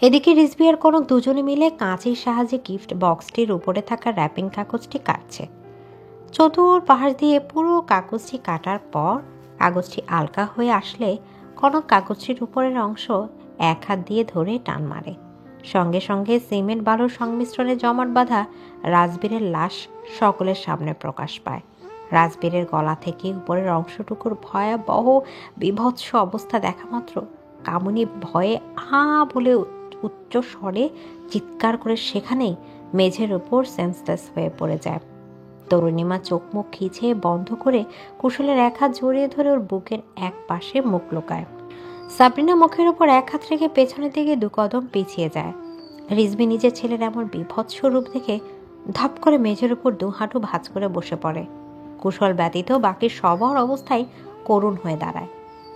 এদিকে রিজভী আর কনক দুজনে মিলে কাঁচির সাহায্যে গিফট বক্সটির উপরে থাকা র্যাপিং কাগজটি কাটছে। চতুর পাশ দিয়ে পুরো কাগজটি কাটার পর কাগজটি আলগা হয়ে আসলে কনক কাগজটির উপরের অংশ এক হাত দিয়ে ধরে টান মারে। সঙ্গে সঙ্গে সিমেন্ট বালুর সংমিশ্রণে জমাট বাঁধা রাজবীরের লাশ সকলের সামনে প্রকাশ পায়। রাজবীরের গলা থেকে উপরের অংশটুকুর ভয়াবহ বিভৎস অবস্থা দেখা মাত্র কামিনী ভয়ে আ বলে উচ্চ স্বরে চিৎকার করে সেখানেই মেঝের উপর সেন্সলেস হয়ে পড়ে যায়। তরুণীমা চোখ মুখ খিচে বন্ধ করে কুশলের এক হাত জড়িয়ে ধরে ওর বুকের এক পাশে মুখ লুকায়। সাবরিনা মুখের উপর এক হাত রেখে পেছনের দিকে দু কদম পিছিয়ে যায়। রিজভী নিজের ছেলের এমন বিভৎস রূপ দেখে ধপ করে মেঝের উপর দু হাঁটু ভাঁজ করে বসে পড়ে। কুশল ব্যতীত বাকি সবার অবস্থায় করুণ হয়ে দাঁড়ায়।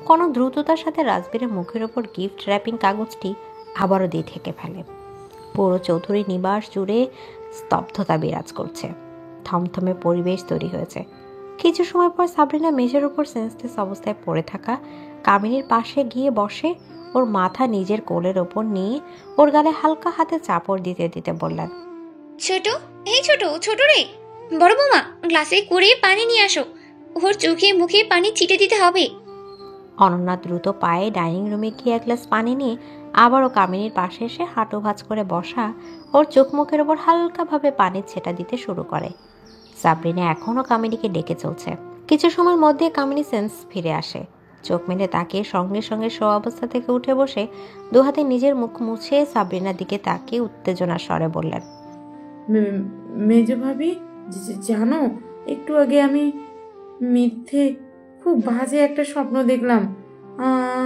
কোনো দ্রুততার সাথে রাজবীরের মুখের ওপর গিফট র্যাপিং কাগজটি আবারও দিয়ে ঠেকে ফেলে। পুরো চৌধুরী নিবাস জুড়ে স্তব্ধতা বিরাজ করছে। থমথমে পরিবেশ তৈরি হয়েছে। কিছু সময় পর সাবরিনা মেঝের উপর সেন্সলেস অবস্থায় পড়ে থাকা কামিনীর পাশে গিয়ে বসে ওর মাথা নিজের কোলের ওপর নিয়ে ওর গালে হালকা হাতে চাপড় দিতে দিতে বললেন, ছোট, এই ছোট ছোট রে, বড় বৌমা গ্লাসে করে পানি নিয়ে আসো, ওর চোখে মুখে পানি ছিটে দিতে হবে। অনন্যা দ্রুত পায়ে ডাইনিং রুমে গিয়ে এক গ্লাস পানি নিয়ে আবারও কামিনীর পাশে এসে হাঁটু ভাঁজ করে বসা ওর চোখ মুখের ওপর হালকাভাবে পানির ছেটা দিতে শুরু করে। সাবরিনা এখনও কামিনীকে ডেকে চলছে। কিছু সময়ের মধ্যে কামিনী সেন্স ফিরে আসে। চোখ মেলে তাকিয়ে সঙ্গে সঙ্গে শো অবস্থা থেকে উঠে বসে দু হাতে নিজের মুখ মুছে সাবরিনার দিকে তাকিয়ে উত্তেজনার স্বরে বললেন, মেজো ভাবি, জানো একটু আগে আমি মিথ্যে খুব বাজে একটা স্বপ্ন দেখলাম।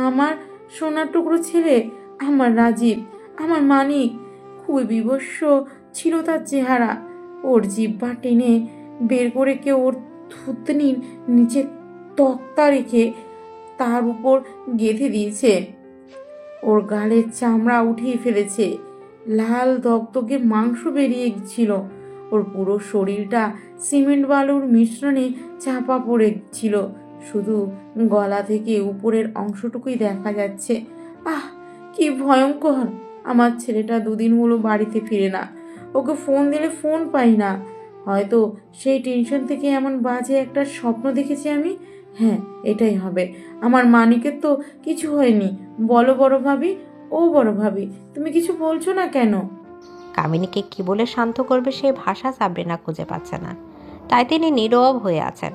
আমার সোনার টুকরো ছেলে, আমার রাজীব, আমার মানিক, খুবই বিভৎস ছিল তার চেহারা। ওর জিহ্বা টেনে বের করে কেউ ওর থুতনির নিচে তক্তা রেখে তার উপর গেঁথে দিয়েছে। ওর গালের চামড়া উঠিয়ে ফেলেছে, লাল দগদগে মাংস বেরিয়ে ছিল। ওর পুরো শরীরটা সিমেন্ট বালুর মিশ্রণে চাপা পড়েছিল, শুধু গলা থেকে উপরের অংশটুকুই দেখা যাচ্ছে। আহ, কি ভয়ঙ্কর! আমার ছেলেটা দুদিন হলো বাড়িতে ফিরে না, ওকে ফোন দিলে ফোন পাই না। হয়তো সেই টেনশন থেকে এমন বাজে একটা স্বপ্ন দেখেছি আমি। হ্যাঁ, এটাই হবে। আমার মানিকের তো কিছু হয়নি, বলো বড় ভাবি। ও বড় ভাবি, তুমি কিছু বলছো না কেন? কামিনীকে কি বলে শান্ত করবে সে ভাষা সাবরিনা খুঁজে পাচ্ছে না, তাই তিনি নীরব হয়ে আছেন।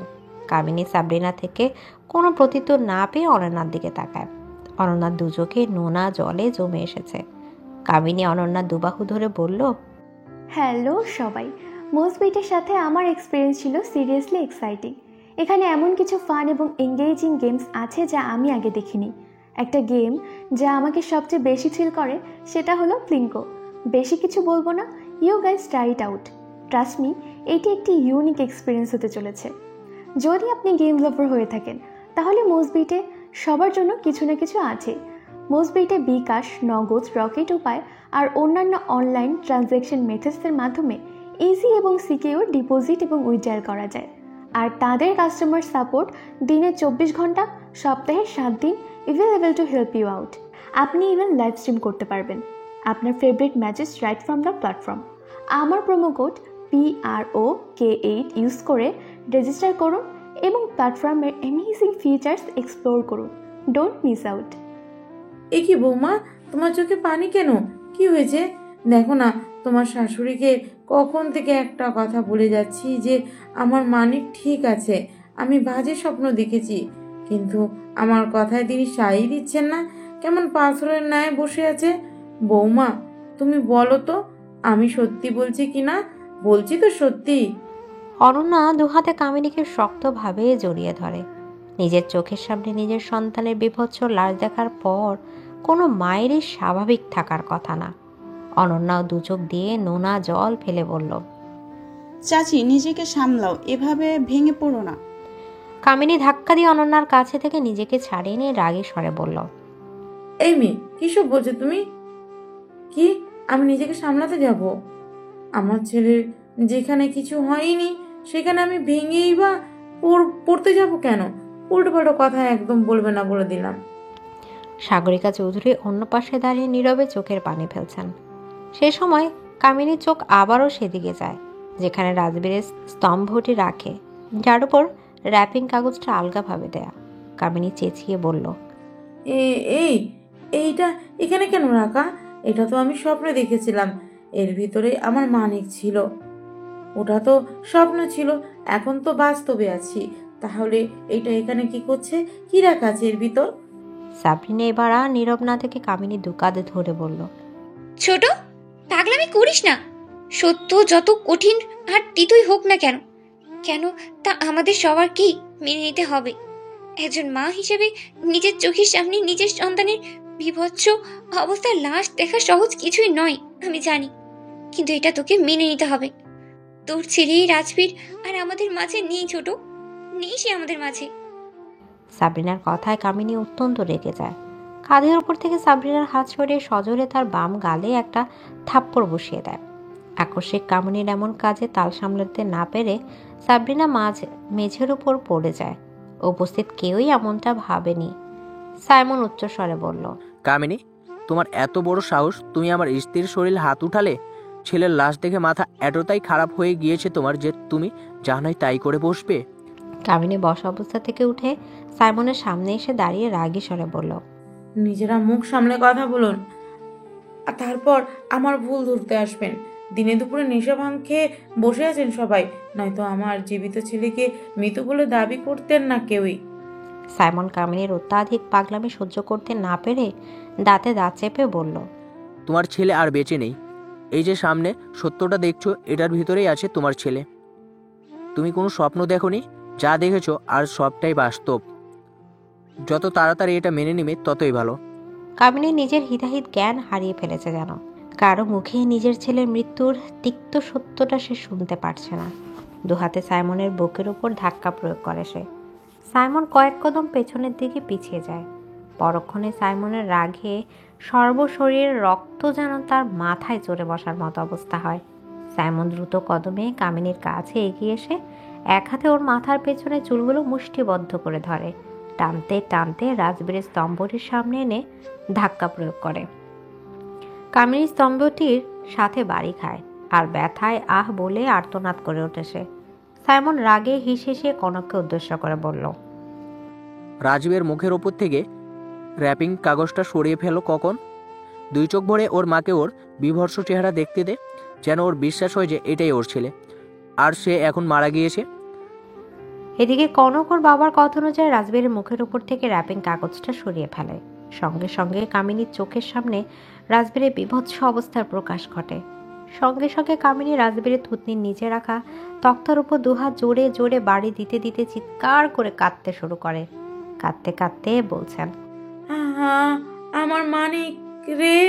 কামিনী সাবরিনা থেকে কোনো প্রত্যুত্তর না পেয়ে অনন্যার দিকে তাকায়। অনন্যার দু চোখে নোনা জলে জমে এসেছে। কামিনী অনন্যার দুবাহু ধরে বলল, হ্যালো সবাই, মোস্টবিটের সাথে আমার এক্সপিরিয়েন্স ছিল সিরিয়াসলি এক্সাইটিং। এখানে এমন কিছু ফান এবং এঙ্গেজিং গেমস আছে যা আমি আগে দেখিনি। একটা গেম যা আমাকে সবচেয়ে বেশি থ্রিল করে সেটা হলো প্লিঙ্কো। বেশি কিছু বলবো না, you guys try it out. Trust me, এটি একটি ইউনিক এক্সপিরিয়েন্স হতে চলেছে। যদি আপনি গেম লাভার হয়ে থাকেন তাহলে মোস্টবিটে সবার জন্য কিছু না কিছু আছে। মোস্টবিটে বিকাশ, নগদ, রকেট উপায় আর অন্যান্য অনলাইন ট্রানজ্যাকশন মেথডসের মাধ্যমে ইজি এবং সিকিউর ডিপোজিট এবং উইথড্রয়াল করা যায়। আর তাদের কাস্টমার সাপোর্ট দিনে 24 ঘন্টা, সপ্তাহে 7 দিন available to help you out. আপনি ইভেন লাইভ স্ট্রিম করতে পারবেন আপনার favourite matches right from the platform. আমার প্রোমো কোড PROK8 ইউজ করে রেজিস্টার করুন এবং প্ল্যাটফর্মের অ্যামেজিং ফিচার্স এক্সপ্লোর করুন। Don't miss out. এ কি বৌমা, তোমার চোখে পানি কেন? কি হয়েছে? দেখো না, তোমার শাশুড়িকে কখন থেকে একটা কথা বলে যাচ্ছি যে আমার মানিক ঠিক আছে, আমি বাজে স্বপ্ন দেখেছি, কিন্তু আমার কথায় তিনি সাই দিচ্ছেন না। কেমন পাথরের ন্যায় বসে আছে। বৌমা, তুমি বলো তো আমি সত্যি বলছি কি না? বলছি তো সত্যি। অনন্যা দুহাতে কামিনীকে শক্তভাবে জড়িয়ে ধরে। নিজের চোখের সামনে নিজের সন্তানের বিভৎস লাশ দেখার পর কোনো মায়েরই স্বাভাবিক থাকার কথা না। অনন্যাও দু চোখ দিয়ে নোনা জল ফেলে বলল, চাচি নিজেকে সামলাও, এভাবে ভেঙে পড়ো না। কামিনী ধাক্কা দিয়ে অনন্যার কাছে থেকে নিজেকে ছাড়িয়ে নিয়ে রাগে স্বরে বলল, এই মেয়ে, কিসব বলছো তুমি? কি আমি নিজেকে সামলাতে যাব? আমার ছেলের যেখানে কিছু হয়নি সেখানে আমি ভেঙেই বা পড়তে যাব কেন? উল্টো পাল্টো কথা একদম বলবে না বলে দিলাম। সাগরিকা চৌধুরী অন্য পাশে দাঁড়িয়ে নীরবে চোখের পানি ফেলছেন। সে সময় কামিনীর চোখ আবারও সেদিকে যায় যেখানে রাজবীরের স্তম্ভটি রাখে, যার উপর র্যাপিং কাগজটা আলগাভাবে দেয়া। কামিনী চেঁচিয়ে বলল, এই এইটা এখানে কেন রাখা? এটা তো আমি স্বপ্নে দেখেছিলাম, এর ভিতরে আমার মানিক ছিল। ওটা তো স্বপ্ন ছিল, এখন তো বাস্তবে আছি। তাহলে এটা এখানে কি করছে? কি রাখা আছে এর ভিতর? সাবরিনা এবার আর নীরব না থেকে কামিনী দুকাঁধে ধরে বলল, ছোট, পাগলামি করিস না। সত্য যত কঠিন আর তিতুই হোক না কেন কেন তা আমাদের সবারকেই মেনে নিতে হবে। একজন মা হিসেবে নিজের চোখের সামনে নিজের সন্তানের বিভৎস অবস্থার লাশ দেখা সহজ কিছুই নয়, আমি জানি, কিন্তু এটা তোকে মেনে নিতে হবে। তোর ছেলে রাজবীর আর আমাদের মাঝে নেই ছোট, নেই সে আমাদের মাঝে। সাবরিনার কথায় কামিনী অত্যন্ত রেগে যায়। কাঁধের উপর থেকে সাবরিনার হাত সরিয়ে সজোরে তার বাম গালে একটা থাপ্পড় বসিয়ে দেয়। আকস্মিক কামিনীর এমন কাজে তাল সামলাতে না পেরে সাবরিনা মেঝের উপর পড়ে যায়। উপস্থিত কেউই এমনটা ভাবেনি। সাইমন উচ্চস্বরে বলল, কামিনী, তোমার এত বড় সাহস, তুমি আমার স্ত্রীর শরীরে হাত উঠালে? ছেলের লাশ দেখে মাথা এতটাই খারাপ হয়ে গিয়েছে তোমার যে তুমি যা নাই তাই করে বসবে? কামিনী বসা অবস্থা থেকে উঠে সাইমনের সামনে এসে দাঁড়িয়ে রাগী স্বরে বলল, নিজেরা মুখ সামলে কথা বলুন, আর তারপর আমার ভুল ধরতে আসবেন। দিনে দুপুরে নেশা ভাঙ খেয়ে বসে আছেন সবাই, নয়তো আমার জীবিত ছেলেকে মৃত বলে দাবি করতেন না কেউই। সাইমন কামিনীর অত্যাধিক পাগলামি সহ্য করতে না পেরে দাঁতে দাঁত চেপে বলল, তোমার ছেলে আর বেঁচে নেই। এই যে সামনে সত্যটা দেখছো, এটার ভিতরেই আছে তোমার ছেলে। তুমি কোনো স্বপ্ন দেখোনি, যা দেখেছো আর সবটাই বাস্তব। যত তাড়াতাড়ি এটা মেনে নিবে ততই ভালো। কামিনী নিজের হিতাহিত জ্ঞান হারিয়ে ফেলেছে যেন। কারো মুখে নিজের ছেলের মৃত্যুর তিক্ত সত্যটা সে শুনতে পারছে না। দুহাতে সাইমনের বুকের উপর ধাক্কা প্রয়োগ করে সে। সাইমন কয়েক কদম পেছনের দিকে পিছিয়ে যায়। পরক্ষণে সাইমনের রাগে সর্বশরীরের রক্ত যেন তার মাথায় চড়ে বসার মতো অবস্থা হয়। সাইমন দ্রুত কদমে কামিনীর কাছে এগিয়ে এসে এক হাতে ওর মাথার পেছনে চুলগুলো মুষ্টিবদ্ধ করে ধরে। টানতে টানতে রাজবীরের স্তম্ভটির সামনে এনে ধাক্কা প্রয়োগ করে। কামিনী স্তম্ভটির সাথে বাড়ি খায় আর ব্যথায় আহ বলে আর্তনাদ করে ওঠে সে। সাইমন রাগে হিসেসে কনককে উদ্দেশ্য করে বলল, রাজীবের মুখের ওপর থেকে র্যাপিং কাগজটা সরিয়ে ফেলো কখন। দুই চোখ ভরে ওর মাকে ওর বিভৎস চেহারা দেখতে দে, যেন ওর বিশ্বাস হয় যে এটাই ওর ছেলে আর সে এখন মারা গিয়েছে। এদিকে কনক ওর বাবার কথা অনুযায়ী রাজবীরের মুখের উপর থেকে র্যাপিং কাগজটা সরিয়ে ফেলে। সঙ্গে সঙ্গে কামিনীর চোখের সামনে রাজবীরের বিভৎস অবস্থার প্রকাশ ঘটে। সঙ্গে সঙ্গে কামিনী রাজবীরের থুতনির নিচে রাখা তক্তার উপর দুহাত জোরে জোরে বাড়ি দিতে দিতে চিৎকার করে কাঁদতে শুরু করে। কাঁদতে কাঁদতে বলছেন, আহা, আমার মানিক রে,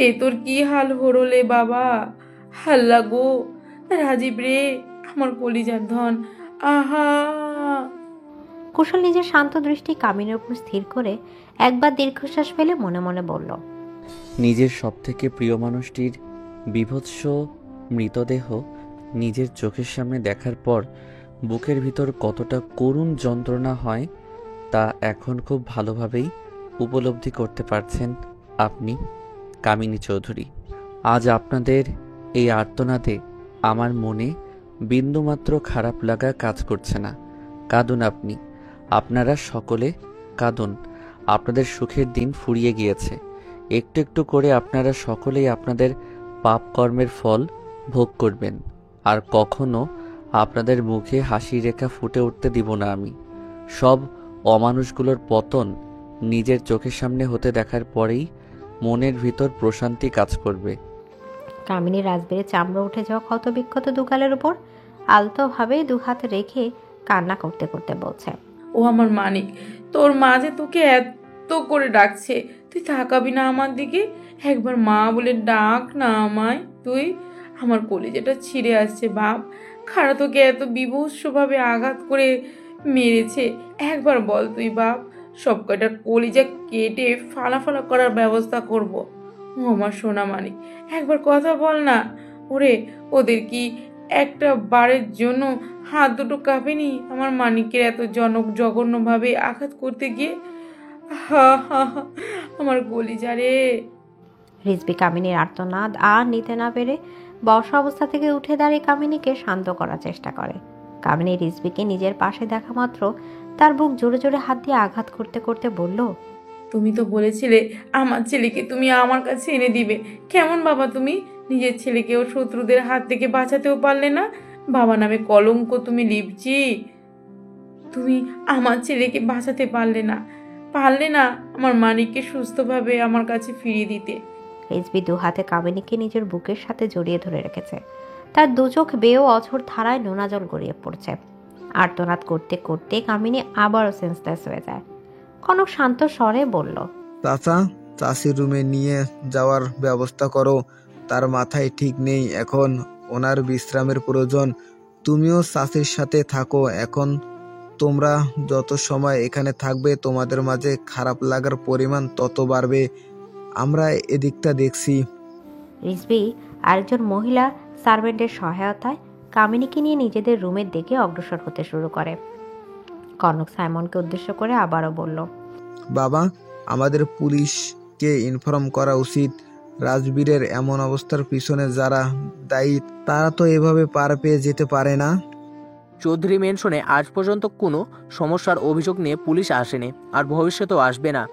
এ তোর কি হাল হরলে বাবা, হাল্লা গো, রাজীব রে, আমার কলিজার ধন, আহা। কুশল নিজের শান্ত দৃষ্টি কামিনীর উপর স্থির করে একবার দীর্ঘশ্বাস ফেলে মনে মনে বলল, নিজের সবথেকে প্রিয় মানুষটির বীভৎস মৃতদেহ নিজের চোখের সামনে দেখার পর বুকের ভিতর কতটা করুণ যন্ত্রণা হয় তা এখন খুব ভালোভাবেই উপলব্ধি করতে পারছেন আপনি, কামিনী চৌধুরী। আজ আপনাদের এই আর্তনাদে আমার মনে বিন্দুমাত্র খারাপ লাগা কাজ করছে না। কাঁদুন আপনি, আপনারা সকলে কাঁদুন। আপনাদের সুখের দিন ফুরিয়ে গিয়েছে। একটু একটু করে আপনারা সকলেই আপনাদের পাপ কর্মের ফল ভোগ করবেন। আর কখনো আপনাদের মুখে হাসি রেখা ফুটে উঠতে দিব না আমি। সব অমানুষগুলোর পতন নিজের চোখের সামনে হতে দেখার পরেই মনের ভিতর প্রশান্তি কাজ করবে। কামিনী রাজবীরের চামড়া উঠে যাওয়া ক্ষত বিক্ষত দুগালের উপর আলতোভাবে দুহাত রেখে কান্না করতে করতে বলছে, ও আমার মানিক, তোর মা যে তোকে এত করে ডাকছে, তুই তাকাবি না আমার দিকে? একবার মা বলে ডাক না আমায় তুই। আমার কলিজাটা ছিঁড়ে আসছে বাপ, খাড়া তোকে এত বিভৎসভাবে আঘাত করে মেরেছে। একবার বল তুই বাপ, সব কটা কলিজা কেটে ফালা ফালা করার ব্যবস্থা করব। ও আমার সোনা মানিক, একবার কথা বল না। ওরে, ওদের কি একটা বারের জন্য হাত দুটো কাঁপেনি আমার মানিকের এত জঘন্যভাবে আঘাত করতে গিয়ে? হা হা হা, আমার কলিজা রে। রিজবি কামিনীর আর্তনাদ আর নিতে না পেরে বসা অবস্থা থেকে উঠে দাঁড়িয়ে কামিনীকে শান্ত করার চেষ্টা করে। কামিনী রিজবিকে নিজের পাশে দেখা মাত্র তার বুক জোরে জোরে হাত দিয়ে আঘাত করতে করতে বলল, তুমি তো বলেছিলে আমার ছেলেকে তুমি আমার কাছে এনে দিবে। কেমন বাবা তুমি? নিজের ছেলেকে ওর শত্রুদের হাত থেকে বাঁচাতেও পারলে না। বাবা নামে কলঙ্ক তুমি লিপছি। তুমি আমার ছেলেকে বাঁচাতে পারলে না আমার মানিককে সুস্থভাবে আমার কাছে ফিরিয়ে দিতে। রিজবি দু হাতে কামিনীকে নিজের বুকের সাথে জড়িয়ে ধরে রেখেছে। তার দু চোখ বেয়েও অঝোর ধারায় নোনা জল গড়িয়ে পড়ছে। আর্তনাদ করতে করতে কামিনী আবারও সেন্সলেস হয়ে যায়। কনক শান্ত স্বরে বলল, চাচা, চাষির রুমে নিয়ে যাওয়ার ব্যবস্থা করো। তার মাথায় ঠিক নেই এখন, ওনার বিশ্রামের প্রয়োজন। তুমিও চাষির সাথে থাকো এখন। তোমরা যত সময় এখানে থাকবে তোমাদের মাঝে খারাপ লাগার পরিমাণ তত বাড়বে। আমরা এদিকটা দেখছি। রিজবি আরেকজন মহিলা সার্ভেন্টের সহায়তায় কামিনীকে নিয়ে নিজেদের রুমের দিকে অগ্রসর হতে শুরু করে। কনক সাইমনকে উদ্দেশ্য করে আবারও বলল, বাবা, আমাদের পুলিশকে ইনফর্ম করা উচিত। রাজবীরের এমন অবস্থার পিছনে যারা দায়ী তারা তো এভাবে পার পেয়ে যেতে পারে না। চৌধুরী মেনশনে আজ পর্যন্ত কোনো সমস্যার অভিযোগ নিয়ে পুলিশ আসেনি, আর ভবিষ্যতেও আসবে না।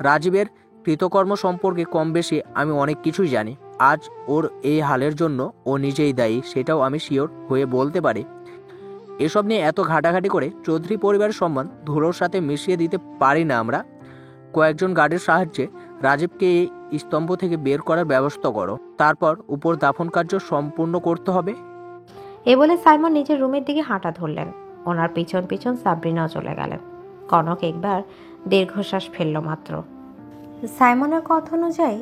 রাজীবের কৃতকর্ম সম্পর্কে কম বেশি আমি অনেক কিছুই জানি। আজ ওর এই হালের জন্য ও নিজেই দায়ী, সেটাও আমি শিওর হয়ে বলতে পারি। এসব নিয়ে এত ঘাটাঘাটি করে চৌধুরী পরিবারের সম্মান ধুলোর সাথে মিশিয়ে দিতে পারি না আমরা। কয়েকজন গার্ডের সাহায্যে রাজীবকে এই স্তম্ভ থেকে বের করার ব্যবস্থা করো, তারপর উপর দাফন কার্য সম্পূর্ণ করতে হবে। এ বলে সাইমন নিজের রুমের দিকে হাঁটা ধরলেন। ওনার পিছন পিছন সাবরিনাও চলে গেলেন। কনক একবার দীর্ঘশ্বাস ফেলল মাত্র। সাইমনের কথা অনুযায়ী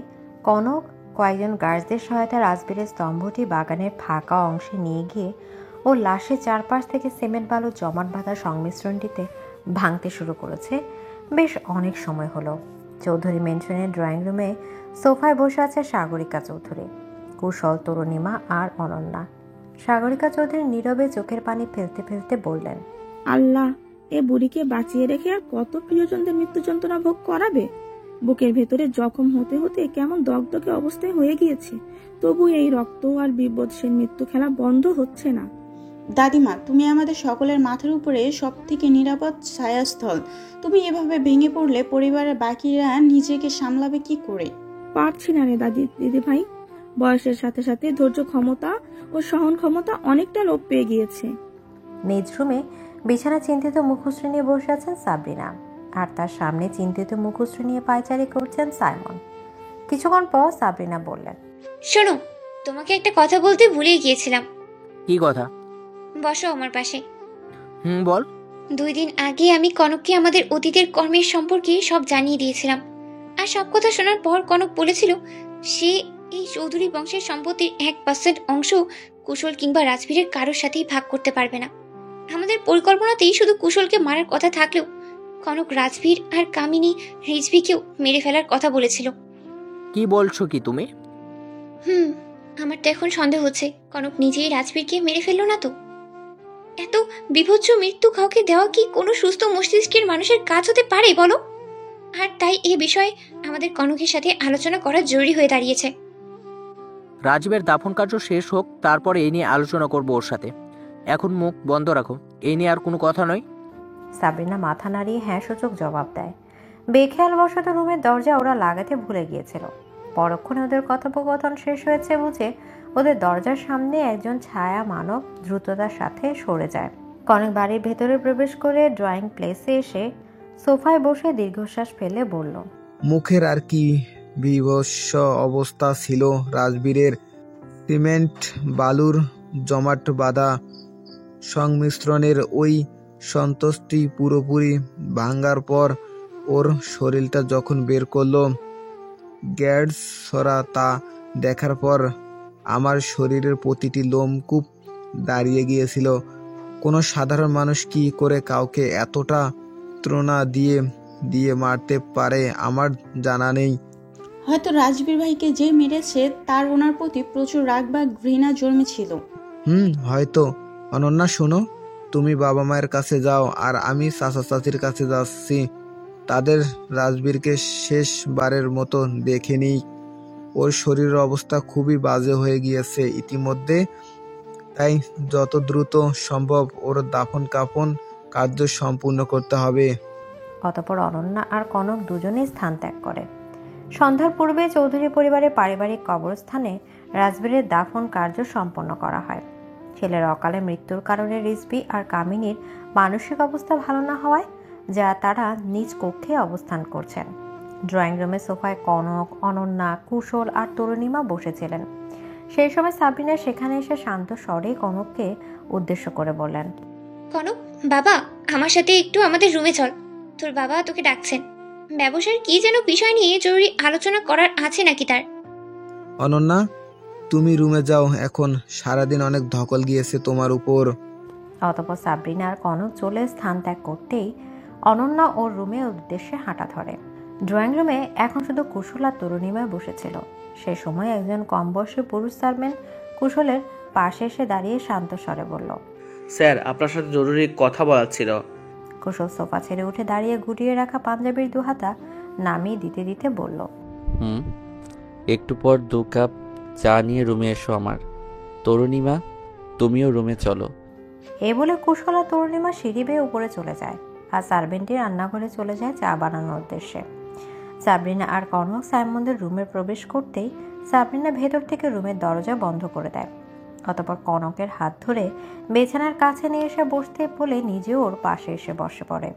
কনক কয়েকজন গার্ডদের সহায়তায় রাজবীরের স্তম্ভটি বাগানের ফাঁকা অংশে নিয়ে গিয়ে ও লাশের চারপাশ থেকে সিমেন্ট বালু জমাট বাঁধা সংমিশ্রণটিতে ভাঙতে শুরু করেছে। বেশ অনেক সময় হলো। চৌধুরী মেনশনের ড্রয়িং রুমে সোফায় বসে আছে সাগরিকা চৌধুরী, কুশল, তরুণিমা আর অনন্যা। সাগরিকা চৌধুরী নীরবে চোখের পানি ফেলতে ফেলতে বললেন, আল্লাহ, এ বুড়িকে বাঁচিয়ে রেখে আর কত প্রিয়জনদের মৃত্যু যন্ত্রণা ভোগ করাবে। বুকের ভেতরে জখম হতে হতে কেমন দগদগে অবস্থায় হয়ে গিয়েছে, তবু এই রক্ত আর বিবৎসের মৃত্যু খেলা বন্ধ হচ্ছে না। দাদিমা, তুমি আমাদের সকলের মাথার উপরে সব থেকে নিরাপদ ছায়াস্থল। তুমি এভাবে ভেঙে পড়লে পরিবারের বাকিরা নিজেকে সামলাবে কি করে? পারছি না রে দিদি ভাই। বয়সের সাথে সাথে ধৈর্য ক্ষমতা ও সহন ক্ষমতা অনেকটা লোপ পেয়ে গিয়েছে। নিজ রুমে বিছানা চিন্তিত মুখশ্রী নিয়ে বসে আছেন সাবরিনা, আর তার সামনে চিন্তিত মুখশ্রী নিয়ে পায়চারি করছেন সাইমন। কিছুক্ষণ পর সাবরিনা বললেন, শোনো, তোমাকে একটা কথা বলতে ভুলে গিয়েছিলাম। কি কথা? বসো আমার পাশে। বল। 2 দিন আগে আমি কনককে আমাদের অতীতের কর্মের সম্পর্কে সব জানিয়ে দিয়েছিলাম, আর সব কথা শোনার পর কনক বলেছিল সে এই চৌধুরী বংশের সম্পত্তির 1% অংশ কুশল কিংবা রাজবীরের কারোর সাথেই ভাগ করতে পারবে না। আমাদের পরিকল্পনাতেই শুধু কুশলকে মারার কথা থাকলেও কনক রাজবীর আর কামিনী রিজভিকেও মেরে ফেলার কথা বলেছিল। কি বলছো কি তুমি? আমার তো এখন সন্দেহ হচ্ছে কনক নিজেই রাজবীরকে মেরে ফেললো না তো। এত বিভৎস মৃত্যু কাউকে দেওয়া কি কোনো সুস্থ মস্তিষ্কের মানুষের কাজ হতে পারে বলো? আর তাই এই বিষয়ে আমাদের কনকের সাথে আলোচনা করা জরুরি হয়ে দাঁড়িয়েছে। রাজীবের দাফন কার্য শেষ হোক, তারপর এই নিয়ে আলোচনা করবো ওর সাথে। এখন মুখ বন্ধ রাখো, এই নিয়ে আর কোনো কথা নয়। সাবরিনা মাথা নাড়িয়ে হ্যাঁ সূচক জবাব দেয়। বেখেয়াল বশত রুমের দরজা ওরা লাগাতে ভুলে গিয়েছিল। পরক্ষণে ওদের কথোপকথন শেষ হয়েছে বুঝে ওদের দরজার সামনে একজন ছায়া মানব দ্রুততার সাথে সরে যায়। কনক বাড়ির ভেতরে প্রবেশ করে ড্রয়িং প্লেসে এসে সোফায় বসে দীর্ঘশ্বাস ফেলে বলল, মুখের আর কি বিভৎস অবস্থা ছিল রাজবীরের। সিমেন্ট বালুর জমাট বাঁধা সংমিশ্রণের ওই সন্তুষ্টি পুরোপুরি ভাঙার পর ওর শরীরটা যখন বের করলো গ্যাডসরা, তা দেখার পর আমার শরীরের প্রতিটি লোমকূপ দাঁড়িয়ে গিয়েছিল। কোনো সাধারণ মানুষ কি করে কাউকে এতটা যন্ত্রণা দিয়ে দিয়ে মারতে পারে আমার জানা নেই। হয়তো রাজবীর ভাইকে যে মেরেছে তার ওনার প্রতি প্রচুর রাগ বা ঘৃণা জন্মেছিল। হয়তো। অনন্যা, শোনো, তুমি বাবা মায়ের কাছে যাও আর আমি চাচা চাচির কাছে যাচ্ছি। তাদের রাজবীরকে শেষবারের মতো দেখে নিই। ওর শরীরের অবস্থা খুবই বাজে হয়ে গিয়েছে ইতিমধ্যে, তাই যত দ্রুত সম্ভব ওর দাফন কাফন কার্য সম্পূর্ণ করতে হবে। অতঃপর অনন্যা আর কনক দুজনেই স্থান ত্যাগ করে। সন্ধ্যার পূর্বে চৌধুরী পরিবারের পারিবারিক কবরস্থানে রাজবীরের দাফন কার্য সম্পন্ন করা হয়। ছেলের অকালে মৃত্যুর কারণে রিজভী আর কামিনীর মানসিক অবস্থা ভালো না হওয়ায় যা তারা নিজ কক্ষে অবস্থান করছেন। ড্রয়িং রুমে সোফায় কনক, অনন্যা, কুশল আর তরুণীমা বসেছিলেন। সেই সময় সাবরিনা সেখানে এসে শান্ত স্বরে কনককে উদ্দেশ্য করে বললেন, কনক বাবা, আমার সাথে একটু আমাদের রুমে চল, তোর বাবা তোকে ডাকছেন। ব্যবসার কি যেন বিষয় নিয়ে জরুরি আলোচনা করার আছে নাকি তার। অনন্যা, তুমি রুমে যাও, এখন সারাদিন অনেক ধকল গিয়েছে তোমার উপর। অতঃপর সাবরিনা আর কনক চলে স্থান ত্যাগ করতেই অনন্যা ওর রুমের উদ্দেশ্যে হাঁটা ধরে। ড্রয়িং রুমে এখন শুধু কুশল আর তরুণীমা বসেছিল। সেই সময় একজন কম বয়সী পুরুষ সার্ভেন্ট কুশলের পাশে এসে দাঁড়িয়ে শান্ত স্বরে বলল, স্যার, আপনার সাথে জরুরি কথা বলার ছিল। কুশল সোফা ছেড়ে উঠে দাঁড়িয়ে গুটিয়ে রাখা পাঞ্জাবির দুহাতা নামিয়ে দিতে দিতে বলল, একটু পর 2 কাপ চা নিয়ে রুমে এসো আমার। তরুণীমা, তুমিও রুমে চলো। এই বলে কুশল আর তরুণীমা সিঁড়ি বেয়ে উপরে চলে যায় আর সার্ভেন্টটি রান্নাঘরে চলে যায় চা বানানোর উদ্দেশ্যে। সাবরিনা আর কনক সাইমনদের রুমে প্রবেশ করতেই সাবরিনা ভেতর থেকে রুমের দরজা বন্ধ করে দেয়। অতঃপর কনকের হাত ধরে বিছানার কাছে নিয়ে এসে বসতে বলে নিজেও ওর পাশে এসে বসে পড়ে।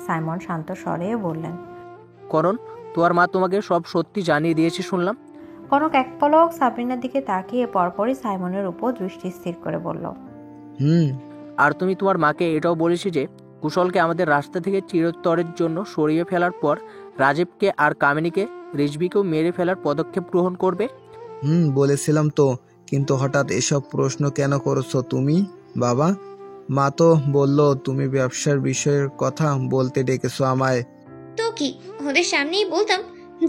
সাইমন শান্ত স্বরে বললেন, করণ, তোমার মা তোমাকে সব সত্যি জানিয়ে দিয়েছে শুনলাম। কনক এক পলক সাবরিনার দিকে তাকিয়ে পরপরই সাইমনের উপর দৃষ্টি স্থির করে বলল, আর তুমি তোমার মাকে এটাও বলেছি যে কুশলকে আমাদের রাস্তা থেকে চিরতরের জন্য সরিয়ে ফেলার পর রাজীবকে আর কামিনীকে, রিজভীকেও মেরে ফেলার পদক্ষেপ গ্রহণ করবে। বলেছিলাম তো, কিন্তু হঠাৎ এসব প্রশ্ন কেন করছো তুমি বাবা? মা তো বললো তুমি ব্যবসার বিষয়ের কথা বলতে ডেকেছো আমায়। তো কি ওদের সামনেই বলতাম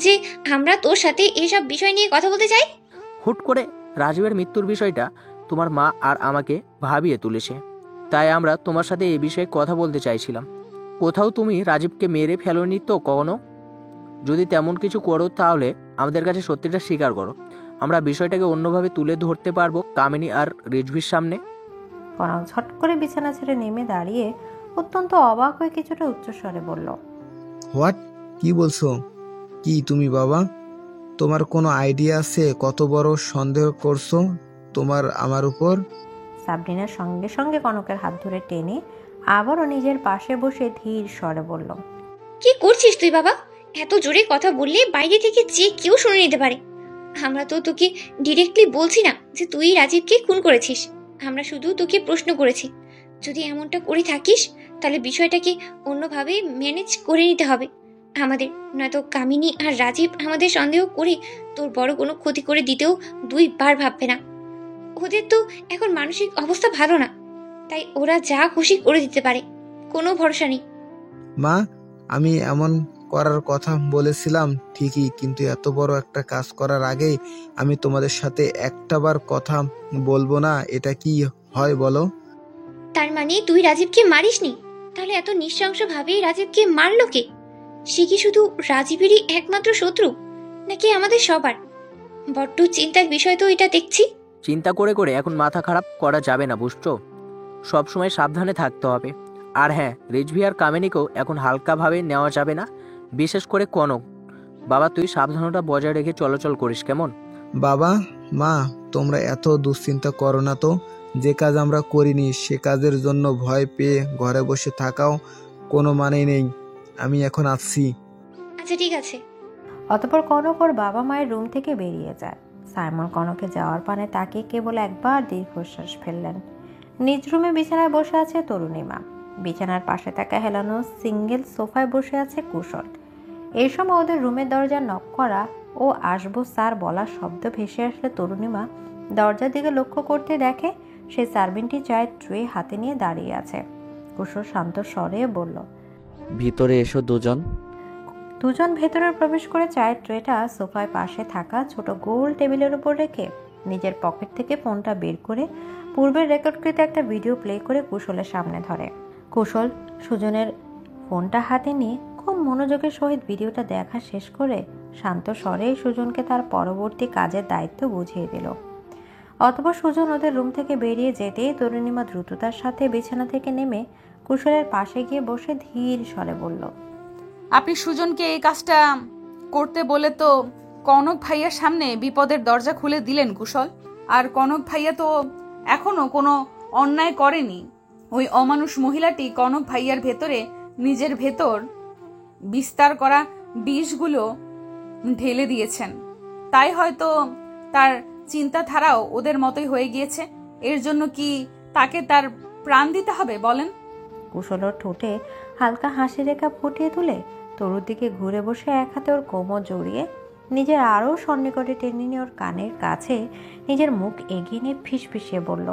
যে আমরা তোর সাথে এসব বিষয় নিয়ে কথা বলতে চাই? হুট করে রাজীবের মৃত্যুর বিষয়টা তোমার মা আর আমাকে ভাবিয়ে তুলেছে, তাই আমরা তোমার সাথে এই বিষয়ে কথা বলতে চাইছিলাম। কোথাও তুমি রাজীবকে মেরে ফেলোনি তো কখনো? যদি তেমন কিছু করো তাহলে আমাদের কাছে সত্যিটা স্বীকার করো, আমরা বিষয়টাকে অন্যভাবে তুলে ধরতে পারবো কামিনী আর রিজভীর সামনে। কনক ঝট করে বিছানা ছেড়ে নেমে দাঁড়িয়ে অত্যন্ত অবাক হয়ে কিছুটা উচ্চস্বরে বলল, হোয়াট? কি বলছো কি তুমি বাবা? তোমার কোনো আইডিয়া আছে কত বড় সন্দেহ করছো তোমার আমার উপর? সাবরিনার সঙ্গে সঙ্গে কনকের হাত ধরে টেনে আবারও নিজের পাশে বসে ধীর স্বরে বলল, কি করছিস তুই বাবা? এত জোরে কথা বললে বাইরে থেকে যে কেউ শুনে নিতে পারে। আমরা তো তোকে ডিরেক্টলি বলছি না যে তুই রাজীবকে খুন করেছিস, আমরা শুধু তোকে প্রশ্ন করেছি। যদি এমনটা করে থাকিস তাহলে বিষয়টাকে অন্যভাবে ম্যানেজ করে নিতে হবে আমাদের, নয়তো কামিনী আর রাজীব আমাদের সন্দেহ করে তোর বড় কোনো ক্ষতি করে দিতেও 2 বার ভাববে না। ওদের তো এখন মানসিক অবস্থা ভালো না, তাই ওরা যা খুশি করে দিতে পারে, কোনো ভরসা নেই। মা, আমি এমন করার কথা বলেছিলাম ঠিকই, কিন্তু এত বড় একটা কাজ করার আগেই আমি তোমাদের সাথে একটাবার কথা বলবো না, এটা কি হয় বলো? তার মানে তুই রাজীবকে মারিসনি? তাহলে এত নৃশংসভাবে রাজীবকে মারলো কে? সে কি শুধু রাজীবেরই একমাত্র শত্রু, নাকি আমাদের সবার? বড্ড চিন্তার বিষয় তো এটা দেখছি। চিন্তা করে করে এখন মাথা খারাপ করা যাবে না, বুঝছো? সবসময় সাবধানে থাকতে হবে। আর হ্যাঁ, রিজভী আর কামিনীকেও এখন হালকাভাবে নেওয়া যাবে না, বিশেষ করে কনক। বাবা, তুই সাবধানতা বজায় রেখে চলাচল করিস, কেমন? বাবা, মা, তোমরা এত দুশ্চিন্তা করো না তো। যে কাজ আমরা করিনি সে কাজের জন্য ভয় পেয়ে ঘরে বসে থাকাও কোনো মানে নেই। আমি এখন আসছি। আচ্ছা ঠিক আছে। অতঃপর কনক ওর বাবা মায়ের রুম থেকে বেরিয়ে যায়। সাইমন কনকে যাওয়ার পানে তাকিয়ে কেবল একবার দীর্ঘশ্বাস ফেললেন। নিজ রুমে বিছানায় বসে আছে তরুণীমা। বিছানার পাশে থাকা হেলানো সিঙ্গেল সোফায় বসে আছে কুশল। এই সময় ওদের রুমের দরজা নক করা ও আসবো স্যার বলার শব্দ ভেসে আসলে তরুণীমা দরজার দিকে লক্ষ্য করতে দেখে সেই সার্ভেন্টটি চায়ের ট্রে হাতে নিয়ে দাঁড়িয়ে আছে। কুশল শান্ত স্বরে বলল, ভিতরে এসো দুজন। দুজন ভেতরে প্রবেশ করে চায়ের ট্রেটা সোফায় পাশে থাকা ছোট গোল টেবিলের উপর রেখে নিজের পকেট থেকে ফোনটা বের করে পূর্বের রেকর্ডকৃত একটা ভিডিও প্লে করে কুশলের সামনে ধরে। কুশল সুজনের ফোনটা হাতে নিয়ে খুব মনোযোগের সহিত ভিডিওটা দেখা শেষ করে শান্ত স্বরেই সুজনকে তার পরবর্তী কাজের দায়িত্ব বুঝিয়ে দিল। অতঃপর সুজন ওদের রুম থেকে বেরিয়ে যেতেই তরুণীমা দ্রুততার সাথে বিছানা থেকে নেমে কুশলের পাশে গিয়ে বসে ধীর স্বরে বলল, আপনি সুজনকে এই কাজটা করতে বলে তো কনক ভাইয়ার সামনে বিপদের দরজা খুলে দিলেন কুশল। আর কনক ভাইয়া তো এখনো কোনো অন্যায় করেনি। ওই অমানুষ মহিলাটি কনক ভাইয়ার ভেতরে নিজের ভেতর বিস্তার করা বিষগুলো ঢেলে দিয়েছেন। তাই হয়তো তার চিন্তাধারাও ওদের মতোই হয়ে গিয়েছে। এর জন্য কি তাকে তার প্রাণ দিতে হবে বলেন? কুশলর ঠোঁটে হালকা হাসি রেখা ফুটিয়ে তুলে তরুর দিকে ঘুরে বসে এক হাতে ওর কোমর জড়িয়ে নিজের আরও সন্নিকটে টেনে নিয়ে ওর কানের কাছে নিজের মুখ এগিয়ে নিয়ে ফিসফিসিয়ে বলল,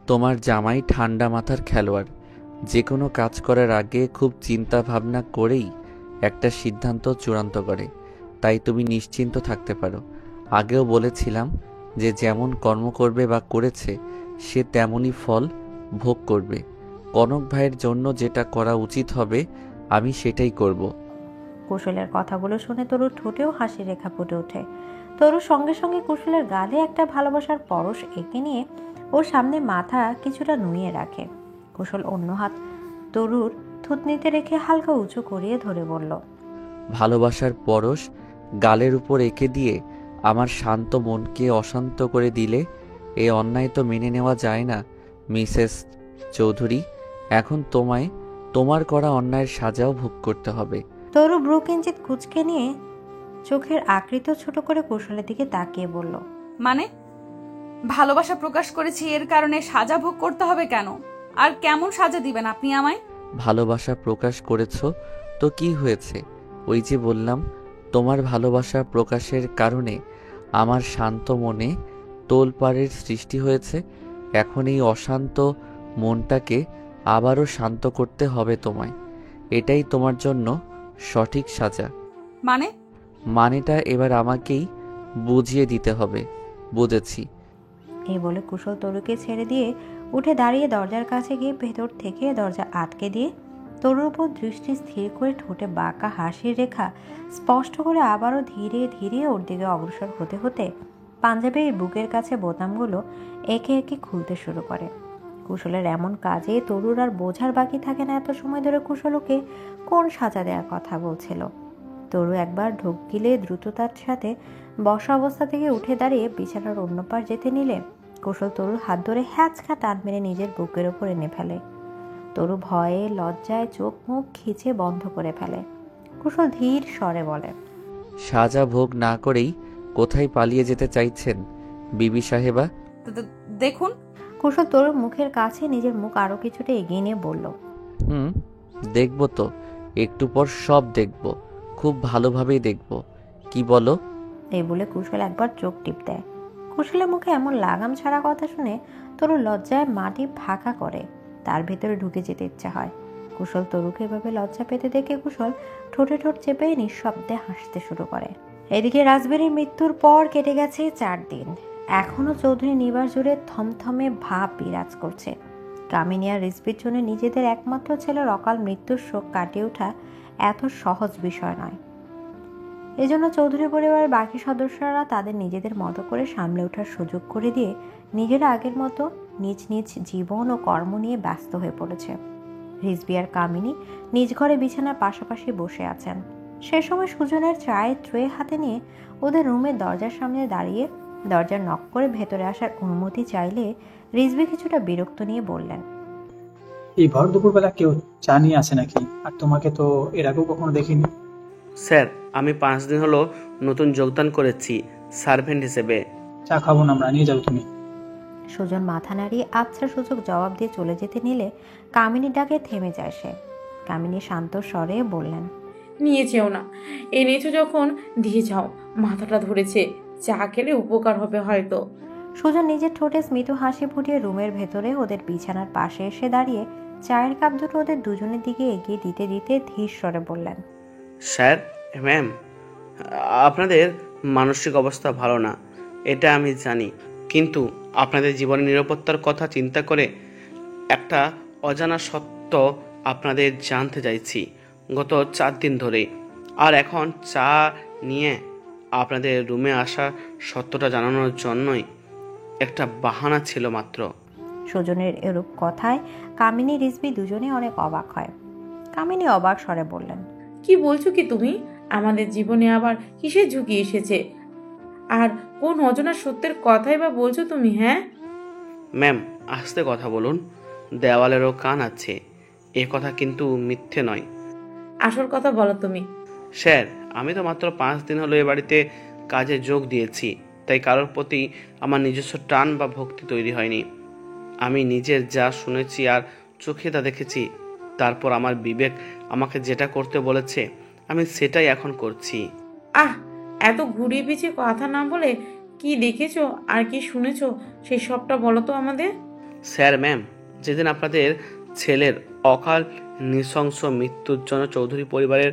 তোমার জামাই ঠান্ডা মাথার খেলোয়াড়। যে কোনো কাজ করার আগে খুব চিন্তা ভাবনা করেই একটা সিদ্ধান্ত চূড়ান্ত করে। তাই তুমি নিশ্চিন্ত থাকতে পারো। আগেও বলেছিলাম যে যেমন কর্ম করবে বা করেছে সে তেমনই ফল ভোগ করবে। কনক ভাইয়ের জন্য যেটা করা উচিত হবে আমি সেটাই করব। কুশলের কথাগুলো শুনে তরুর ঠোঁটেও হাসি রেখা ফুটে ওঠে। তরুর সঙ্গে সঙ্গে কুশলের গালে একটা ভালোবাসার পরশ এঁকে নিয়ে ওর সামনে মাথা কিছুটা নুইয়ে রাখে। কুশল অন্য হাত তরুর থুতনিতে রেখে হালকা উঁচু করিয়ে ধরে বলল, ভালোবাসার পরশ গালের উপর এঁকে দিয়ে আমার শান্ত মনকে অশান্ত করে দিলে এ অন্যায় তো মেনে নেওয়া যায় না মিসেস চৌধুরী। এখন তোমায় তোমার করা অন্যায়ের সাজাও ভোগ করতে হবে। তরু ব্রু কিঞ্চিত কুচকে নিয়ে চোখের আকৃতি ছোট করে কুশলের দিকে তাকিয়ে বলল, মানে ভালোবাসা প্রকাশ করেছি এর কারণে সাজা ভোগ করতে হবে কেন? আর কেমন সাজা দিবেন আপনি আমায়? ভালোবাসা প্রকাশ করেছ তো কি হয়েছে? ওই যে বললাম তোমার ভালোবাসা প্রকাশের কারণে আমার শান্ত মনে তোলপাড়ের সৃষ্টি হয়েছে। এখন এই অশান্ত মনটাকে আবারও শান্ত করতে হবে তোমায়। এটাই তোমার জন্য সঠিক সাজা। মানেটা এবার আমাকেই বুঝিয়ে দিতে হবে। বুঝেছি। এই বলে কুশল তরুকে ছেড়ে দিয়ে উঠে দাঁড়িয়ে দরজার কাছে গিয়ে ভেতর থেকে দরজা আটকে দিয়ে তরুর উপর দৃষ্টি স্থির করে ঠোঁটে বাঁকা হাসির রেখা স্পষ্ট করে আবারও ধীরে ধীরে ওর দিকে অগ্রসর হতে হতে পাঞ্জাবির বুকের কাছে বোতামগুলো একে একে খুলতে শুরু করে। কুশলের এমন কাজে তরুর আর বোঝার বাকি থাকে না এত সময় ধরে কুশলকে কোন সাজা দেওয়ার কথা বলছিল। তরু একবার ঢোক গিলে দ্রুততার সাথে বসা অবস্থা থেকে উঠে দাঁড়িয়ে বিছানার অন্য পার যেতে নিলে কুশল তরুর হাত ধরে হ্যাঁচকা টান মেরে নিজের বুকের ওপর এনে ফেলে। তরু ভয়ে লজ্জায় চোখ মুখ খিচে বন্ধ করে ফেলে। কুশল ধীর স্বরে বলে, সাজা ভোগ না করেই কোথায় পালিয়ে যেতে চাইছেন বিবি সাহেবা? দেখুন। কুশল তরুর মুখের কাছে নিজের মুখ আরো কিছুটা এগিয়ে নিয়ে বলল, দেখব তো, একটু পর সব দেখব, খুব ভালোভাবেই দেখব। কি বলো? এই বলে কুশল একবার চোখ টিপ দেয়। কুশলের মুখে এমন লাগাম ছাড়া কথা শুনে তরু লজ্জায় মাটি ফাঁকা করে। তার ভেতরে ঢুকে যেতে ইচ্ছা হয়। কুশল তরুকে এভাবে লজ্জা পেতে দেখে কুশল ঠোঁটে ঠোঁট চেপে নিঃশব্দে হাসতে শুরু করে। এদিকে রাজবেরির মৃত্যুর পর কেটে গেছে 4 দিন। এখনো চৌধুরী নিবাস জুড়ে থমথমে ভাব বিরাজ করছে। কামিনী আর রিজভির জন্য নিজেদের একমাত্র ছেলের অকাল মৃত্যুর শোক কাটিয়ে ওঠা এত সহজ বিষয় নয়। এজন্য চৌধুরী পরিবারের বাকি সদস্যরা তাদের নিজেদের মতো করে সামলে ওঠার সুযোগ করে দিয়ে নিজেরা আগের মতো নিজ নিজ জীবন ও কর্ম নিয়ে ব্যস্ত হয়ে পড়েছে। রিজভি আর কামিনী নিজ ঘরে বিছানার পাশাপাশি বসে আছেন। সে সময় সুজনের চায়ের ট্রে হাতে নিয়ে ওদের রুমের দরজার সামনে দাঁড়িয়ে দরজা নক করে ভেতরে আসার অনুমতি চাইলে রিজভি কিছুটা বিরক্ত নিয়ে বললেন, এই ভর দুপুরবেলা কেউ চা নিয়ে আসে নাকি? আর তোমাকে তো এর আগেও কখনো দেখিনি। স্যার, আমি 5 দিন হলো নতুন যোগদান করেছি সার্ভেন্ট হিসেবে। চা খাবো না আমরা, নিয়ে যাও তুমি। সুজন মাথা নাড়িয়ে আচ্ছা সুযোগ জবাব দিয়ে চলে যেতে নিলে কামিনী ডাকে থেমে যায় সে। কামিনী শান্ত স্বরে বললেন, নিয়ে যেও না, এনেছো যখন দিয়ে যাও, মাথাটা ধরেছে, চা খেলে উপকার হবে হয়তো। সুজন নিজের ঠোঁটে স্মিত হাসি ফুটিয়ে রুমের ভেতরে ওদের বিছানার পাশে এসে দাঁড়িয়ে চায়ের কাপ দুটো ওদের দুজনের দিকে এগিয়ে দিতে দিতে ধীর স্বরে বললেন, স্যার, ম্যাম, আপনাদের মানসিক অবস্থা ভালো না, এটা আমি জানি, কিন্তু আপনাদের জীবনের নিরাপত্তার কথা চিন্তা করে একটা অজানা সত্য আপনাদের জানতে চাইছি। গত 4 দিন ধরে। আর এখন চা নিয়ে আপনাদের রুমে আসা সত্যটা জানানোর জন্যই একটা বাহানা ছিল মাত্র। সুজনের এরূপ কথায় কামিনী রিজভি দুজনেই অনেক অবাক হয়। কামিনী অবাক স্বরে বললেন, কি বলছো কি তুমি? আমাদের জীবনে আবার কিসের ঝুঁকি এসেছে? আর কোন অজানা সত্যের কথাই বা বলছো তুমি? হ্যাঁ ম্যাম, আস্তে কথা বলুন, দেওয়ালেরও কান আছে। এ কথা কিন্তু মিথ্যে নয়। আসল কথা বলো তুমি। স্যার, আমি তো মাত্র 5 দিন হলো এ বাড়িতে কাজে যোগ দিয়েছি, তাই কারোর প্রতি আমার নিজস্ব টান বা ভক্তি তৈরি হয়নি। আমি নিজের যা শুনেছি আর চোখে তা দেখেছি, তারপর আমার বিবেক আমাকে যেটা করতে বলেছে আমি সেটাই এখন করছি। আহ, এত ঘুরিয়ে পিছিয়ে কথা না বলে কি দেখেছো আর কি শুনেছো সেই সবটা বলো তো আমাদের। স্যার ম্যাম, যেদিন আপনাদের ছেলের অকাল নৃশংস মৃত্যুর জন্য চৌধুরী পরিবারের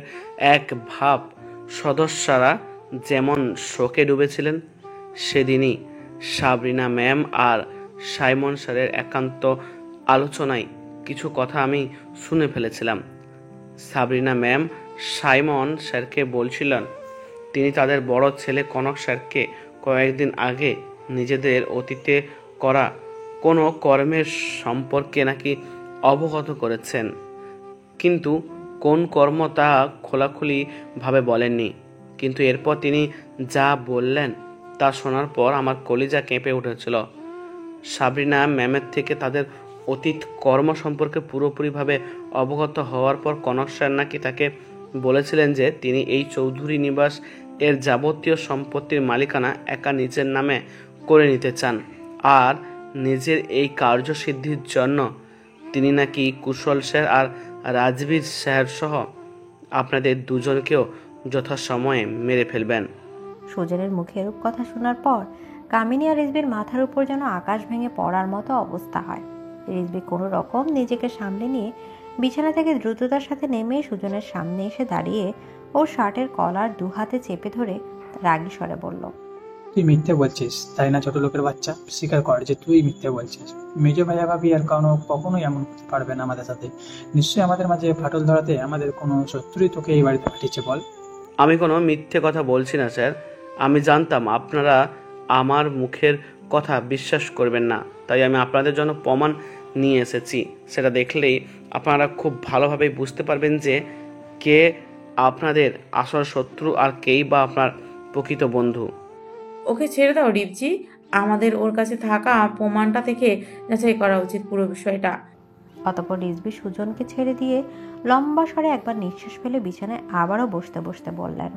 এক ভাব সদস্যরা যেমন শোকে ডুবেছিলেন, সেদিনই সাবরিনা ম্যাম আর সাইমন স্যারের একান্ত আলোচনায় কিছু কথা আমি শুনে ফেলেছিলাম। সাবরিনা ম্যাম সাইমন স্যারকে বলছিলেন তিনি তাদের বড় ছেলে কনক স্যারকে কয়েকদিন আগে নিজেদের অতীতে করা কোনো কর্মের সম্পর্কে নাকি অবগত করেছেন, কিন্তু কোন কর্ম তা খোলাখুলিভাবে বলেননি। কিন্তু এরপর তিনি যা বললেন তা শোনার পর আমার কলিজা কেঁপে উঠেছিল। সাবরিনা ম্যামের থেকে তাদের অতীত কর্ম সম্পর্কে পুরোপুরিভাবে অবগত হওয়ার পর কনক স্যার নাকি তাকে বলেছিলেন যে তিনি এই চৌধুরী নিবাস এর যাবতীয় সম্পত্তির মালিকানা একা নিজের নামে করে নিতে চান, আর নিজের এই কার্যসিদ্ধির জন্য তিনি নাকি কুশল স্যার আর রাজবীর স্যার সহ আপনাদের দুজনকেও যথাসময়ে মেরে ফেলবেন। সুজনের মুখে এরূপ কথা শোনার পর কামিনী আর রিজবির মাথার উপর যেন আকাশ ভেঙে পড়ার মতো অবস্থা হয়। রিজবি কোনো রকম নিজেকে সামলে নিয়ে বিছানা থেকে দ্রুততার সাথে নেমে সুজনের সামনে এসে দাঁড়িয়ে ওর শার্টের কলার 2 হাতে চেপে ধরে রাগী স্বরে বলল, তুই মিথ্যে বলছিস তাই না? ছোট লোকের বাচ্চা, স্বীকার কর যে তুই মিথ্যে বলছিস। মেজ ভাইয়া ভাবি আর কখনোই এমন করতে পারবে না আমাদের সাথে। নিশ্চয়ই আমাদের মাঝে ফাটল ধরাতে আমাদের কোনো শত্রুই তোকে এই বাড়িতে পাঠিয়েছে। বল। আমি কোনো মিথ্যে কথা বলছি না স্যার। আমি জানতাম আপনারা আমার মুখের কথা বিশ্বাস করবেন না, তাই আমি আপনাদের জন্য প্রমাণ নিয়ে এসেছি। সেটা দেখলেই আপনারা খুব ভালোভাবে বুঝতে পারবেন যে কে আপনাদের আসল শত্রু আর কেই বা আপনার প্রকৃত বন্ধু। ওকে ছেড়ে দাও রিপজি, আমাদের ওর কাছে থাকা প্রমাণটা থেকে যাচাই করা উচিত পুরো বিষয়টা। অতঃপর রিজবি সুজনকে ছেড়ে দিয়ে লম্বা স্বরে একবার নিঃশ্বাস ফেলে বিছানায় আবারও বসতে বসতে বললেন,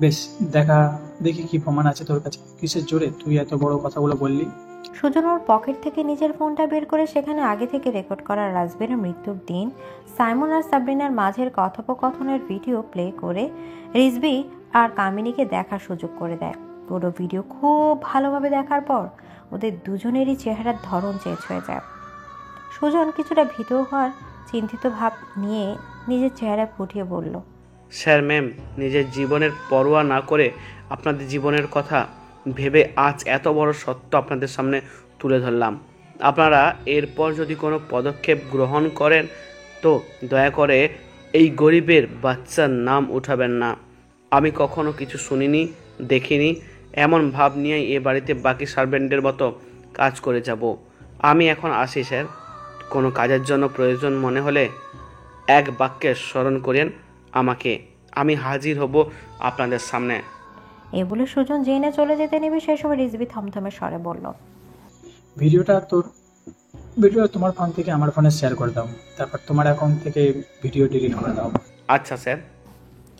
বেশ, দেখি কি প্রমাণ আছে তোর কাছে। কিসের জোরে তুই এত বড় কথাগুলো বললি? সুজন ওর পকেট থেকে নিজের ফোনটা বের করে সেখানে আগে থেকে রেকর্ড করা রাজবীরের মৃত্যুর দিন সাইমন আর সাবরিনার মাঝের কথোপকথনের ভিডিও প্লে করে রিজবি আর কামিনীকে দেখার সুযোগ করে দেয়। পুরো ভিডিও খুব ভালোভাবে দেখার পর ওদের দুজনেরই চেহারার ধরন চেঞ্জ হয়ে যায়। সুজন কিছুটা ভীত হওয়ার চিন্তিত ভাব নিয়ে নিজের চেহারা ফুটিয়ে বলল, স্যার ম্যাম, নিজের জীবনের পরোয়া না করে আপনাদের জীবনের কথা ভেবে আজ এত বড় সত্য আপনাদের সামনে তুলে ধরলাম। আপনারা এরপর যদি কোনো পদক্ষেপ গ্রহণ করেন তো দয়া করে এই গরিবের বাচ্চার নাম উঠাবেন না। আমি কখনো কিছু শুনিনি, দেখিনি, এমন ভাব নিয়েই এ বাড়িতে বাকি সার্ভেন্টদের মতো কাজ করে যাব। আমি এখন আসি স্যার। কোনো কাজের জন্য প্রয়োজন মনে হলে এক বাক্যে স্মরণ করেন আমাকে, আমি হাজির হব আপনাদের সামনে। এ বলে সুজন জেনে চলে যেতে নেবে সেই সময় রিজবি থমথমে স্বরে বলল, ভিডিওটা তোমার ফোন থেকে আমার ফোনে শেয়ার করে দাও, তারপর তোমার অ্যাকাউন্ট থেকে ভিডিও ডিলিট করে দাও। আচ্ছা স্যার।